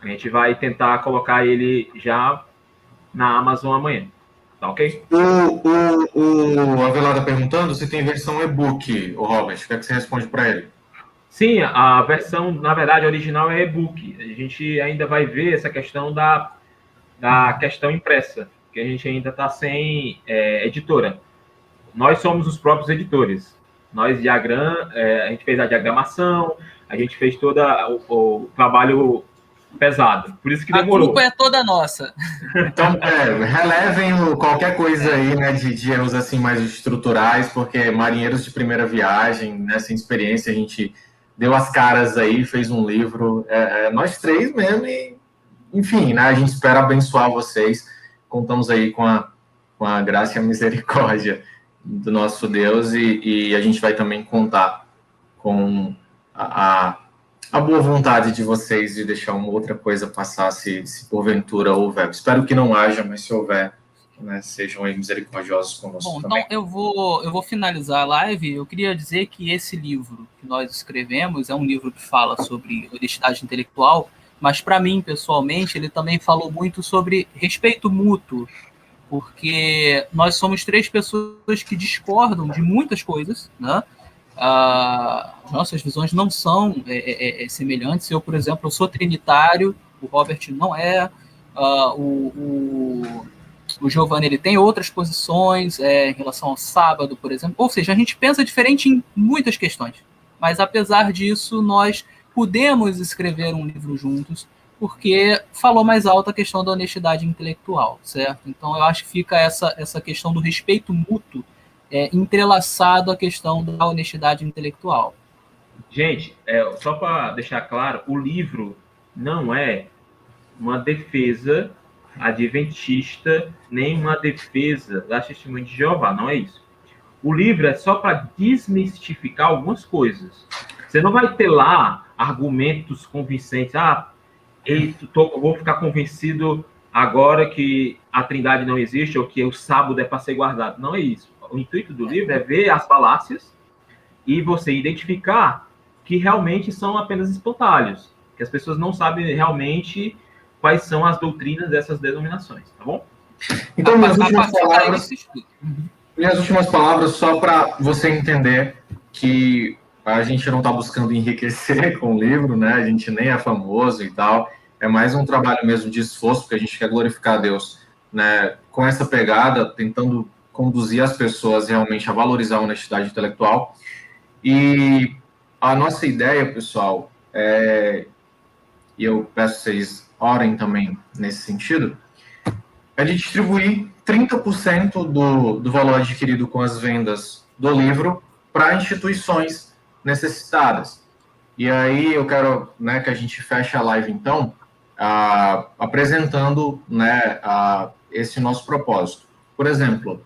A gente vai tentar colocar ele já na Amazon amanhã. Tá ok? O Avelar está perguntando se tem versão e-book, o Robert. O que é que você responde para ele? Sim, a versão, na verdade, original é e-book. A gente ainda vai ver essa questão da questão impressa, que a gente ainda está sem editora. Nós somos os próprios editores. Nós, a gente fez a diagramação, a gente fez todo o trabalho pesado. Por isso que A demorou. culpa é toda nossa. Então, relevem qualquer coisa aí, né, de erros assim mais estruturais, porque marinheiros de primeira viagem, né, sem experiência, a gente deu as caras aí, fez um livro, nós três mesmo, e, enfim, né, a gente espera abençoar vocês. Contamos aí com a graça e a misericórdia do nosso Deus, e a gente vai também contar com a boa vontade de vocês de deixar uma outra coisa passar, se porventura houver. Espero que não haja, mas se houver, né, sejam aí misericordiosos conosco. Bom, também. então eu vou finalizar a live. Eu queria dizer que esse livro que nós escrevemos é um livro que fala sobre honestidade intelectual, mas para mim, pessoalmente, ele também falou muito sobre respeito mútuo, porque nós somos três pessoas que discordam de muitas coisas, né? Nossas visões não são semelhantes. Eu, por exemplo, eu sou trinitário, o Robert não é, o Giovanni ele tem outras posições em relação ao sábado, por exemplo. Ou seja, a gente pensa diferente em muitas questões, mas apesar disso, nós pudemos escrever um livro juntos, porque falou mais alto a questão da honestidade intelectual, certo? Então, eu acho que fica essa questão do respeito mútuo entrelaçado à questão da honestidade intelectual. Gente, só para deixar claro, o livro não é uma defesa adventista, nem uma defesa da Testemunha de Jeová, não é isso. O livro é só para desmistificar algumas coisas. Você não vai ter lá argumentos convincentes. Vou ficar convencido agora que a Trindade não existe ou que o sábado é para ser guardado. Não é isso. O intuito do livro é ver as falácias e você identificar que realmente são apenas espantalhos, que as pessoas não sabem realmente quais são as doutrinas dessas denominações, tá bom? Então, minhas últimas palavras, só para você entender que a gente não está buscando enriquecer com o livro, né? A gente nem é famoso e tal. É mais um trabalho mesmo de esforço, porque a gente quer glorificar a Deus, né? Com essa pegada, tentando conduzir as pessoas realmente a valorizar a honestidade intelectual. E a nossa ideia, pessoal, e eu peço que vocês orem também nesse sentido, é de distribuir 30% do valor adquirido com as vendas do livro para instituições necessitadas. E aí eu quero, né, que a gente feche a live, então, apresentando, né, esse nosso propósito. Por exemplo,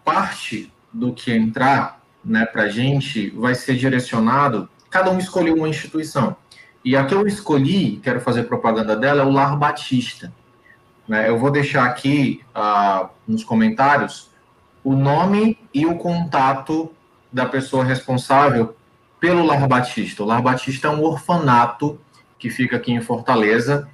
parte do que entrar, né, para a gente vai ser direcionado, cada um escolheu uma instituição. E a que eu escolhi, quero fazer propaganda dela, é o Lar Batista. Né? Eu vou deixar aqui nos comentários o nome e o contato da pessoa responsável pelo Lar Batista. O Lar Batista é um orfanato que fica aqui em Fortaleza,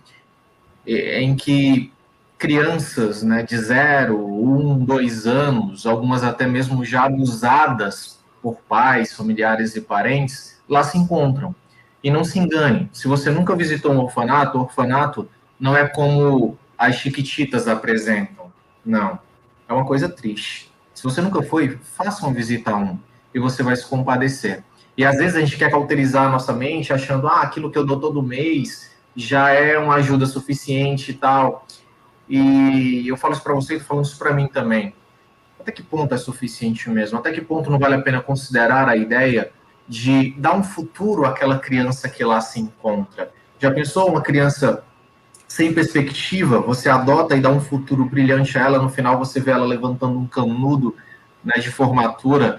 em que crianças, né, de 0, 1, 2 anos, algumas até mesmo já abusadas por pais, familiares e parentes, lá se encontram. E não se engane, se você nunca visitou um orfanato, o orfanato não é como as Chiquititas apresentam. Não. É uma coisa triste. Se você nunca foi, faça uma visita a um e você vai se compadecer. E às vezes a gente quer cauterizar a nossa mente achando, aquilo que eu dou todo mês já é uma ajuda suficiente e tal. E eu falo isso para você e falando isso para mim também. Até que ponto é suficiente mesmo? Até que ponto não vale a pena considerar a ideia de dar um futuro àquela criança que lá se encontra? Já pensou uma criança sem perspectiva, você adota e dá um futuro brilhante a ela, no final você vê ela levantando um canudo, né, de formatura?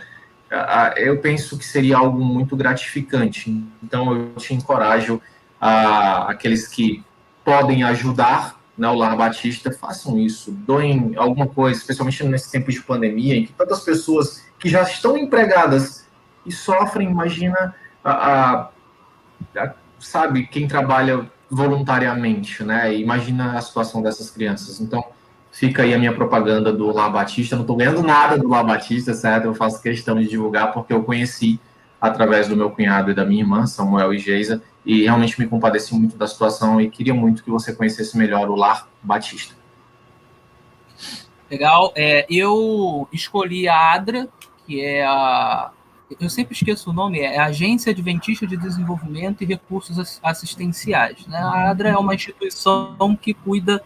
Eu penso que seria algo muito gratificante. Então eu te encorajo, aqueles que podem ajudar, né, o Lar Batista, façam isso, doem alguma coisa, especialmente nesse tempo de pandemia, em que tantas pessoas que já estão empregadas e sofrem, imagina, sabe, quem trabalha voluntariamente, né? Imagina a situação dessas crianças. Então, fica aí a minha propaganda do Lar Batista. Não estou ganhando nada do Lar Batista, certo? Eu faço questão de divulgar porque eu conheci através do meu cunhado e da minha irmã, Samuel e Geisa, e realmente me compadeci muito da situação e queria muito que você conhecesse melhor o Lar Batista. Legal. Eu escolhi a ADRA, que é a eu sempre esqueço o nome, é a Agência Adventista de Desenvolvimento e Recursos Assistenciais, né? A ADRA é uma instituição que cuida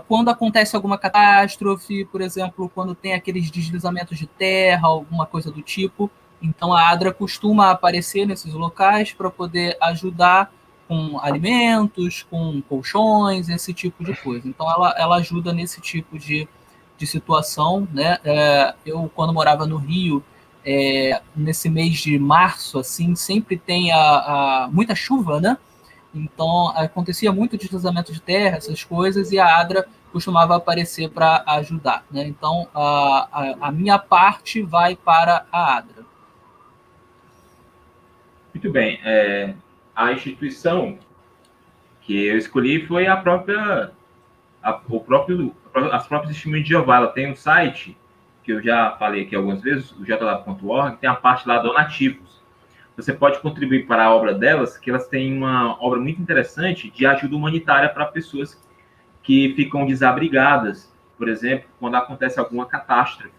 quando acontece alguma catástrofe, por exemplo, quando tem aqueles deslizamentos de terra, alguma coisa do tipo. Então a ADRA costuma aparecer nesses locais para poder ajudar com alimentos, com colchões, esse tipo de coisa. Então ela ajuda nesse tipo de situação, né? Eu, quando morava no Rio, nesse mês de março, assim, sempre tem muita chuva, né? Então acontecia muito deslizamento de terra, essas coisas, e a ADRA costumava aparecer para ajudar, né? Então a minha parte vai para a ADRA. Muito bem. A instituição que eu escolhi foi as próprias testemunhas de Jeová. Ela tem um site que eu já falei aqui algumas vezes, o jlab.org, tem a parte lá donativos. Você pode contribuir para a obra delas, que elas têm uma obra muito interessante de ajuda humanitária para pessoas que ficam desabrigadas, por exemplo, quando acontece alguma catástrofe.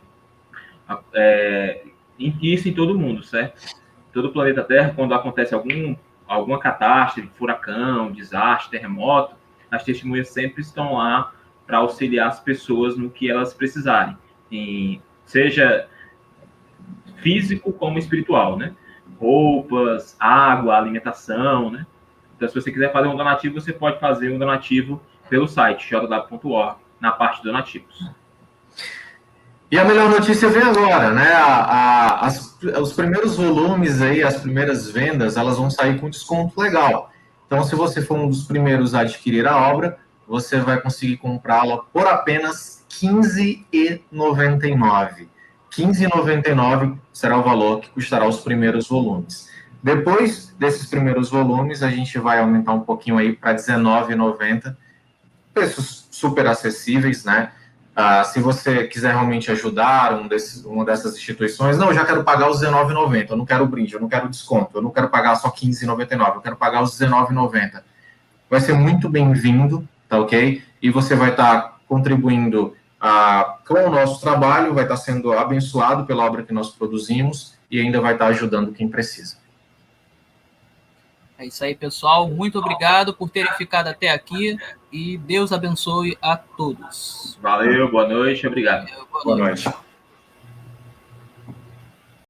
Isso em todo mundo, certo? Todo o planeta Terra, quando acontece alguma catástrofe, furacão, desastre, terremoto, as testemunhas sempre estão lá para auxiliar as pessoas no que elas precisarem, seja físico como espiritual, né? Roupas, água, alimentação, né? Então, se você quiser fazer um donativo, você pode fazer um donativo pelo site jw.org, na parte de donativos. E a melhor notícia vem agora, né? Os primeiros volumes aí, as primeiras vendas, elas vão sair com desconto legal. Então, se você for um dos primeiros a adquirir a obra, você vai conseguir comprá-la por apenas R$ 15,99. R$ 15,99 será o valor que custará os primeiros volumes. Depois desses primeiros volumes, a gente vai aumentar um pouquinho aí para R$ 19,90. Preços super acessíveis, né? Se você quiser realmente ajudar uma dessas instituições, não, eu já quero pagar os R$19,90, eu não quero brinde, eu não quero desconto, eu não quero pagar só R$15,99, eu quero pagar os R$19,90. Vai ser muito bem-vindo, tá ok? E você vai estar contribuindo com o nosso trabalho, vai estar sendo abençoado pela obra que nós produzimos e ainda vai estar ajudando quem precisa. É isso aí, pessoal. Muito obrigado por terem ficado até aqui e Deus abençoe a todos. Valeu, boa noite, obrigado. Boa noite.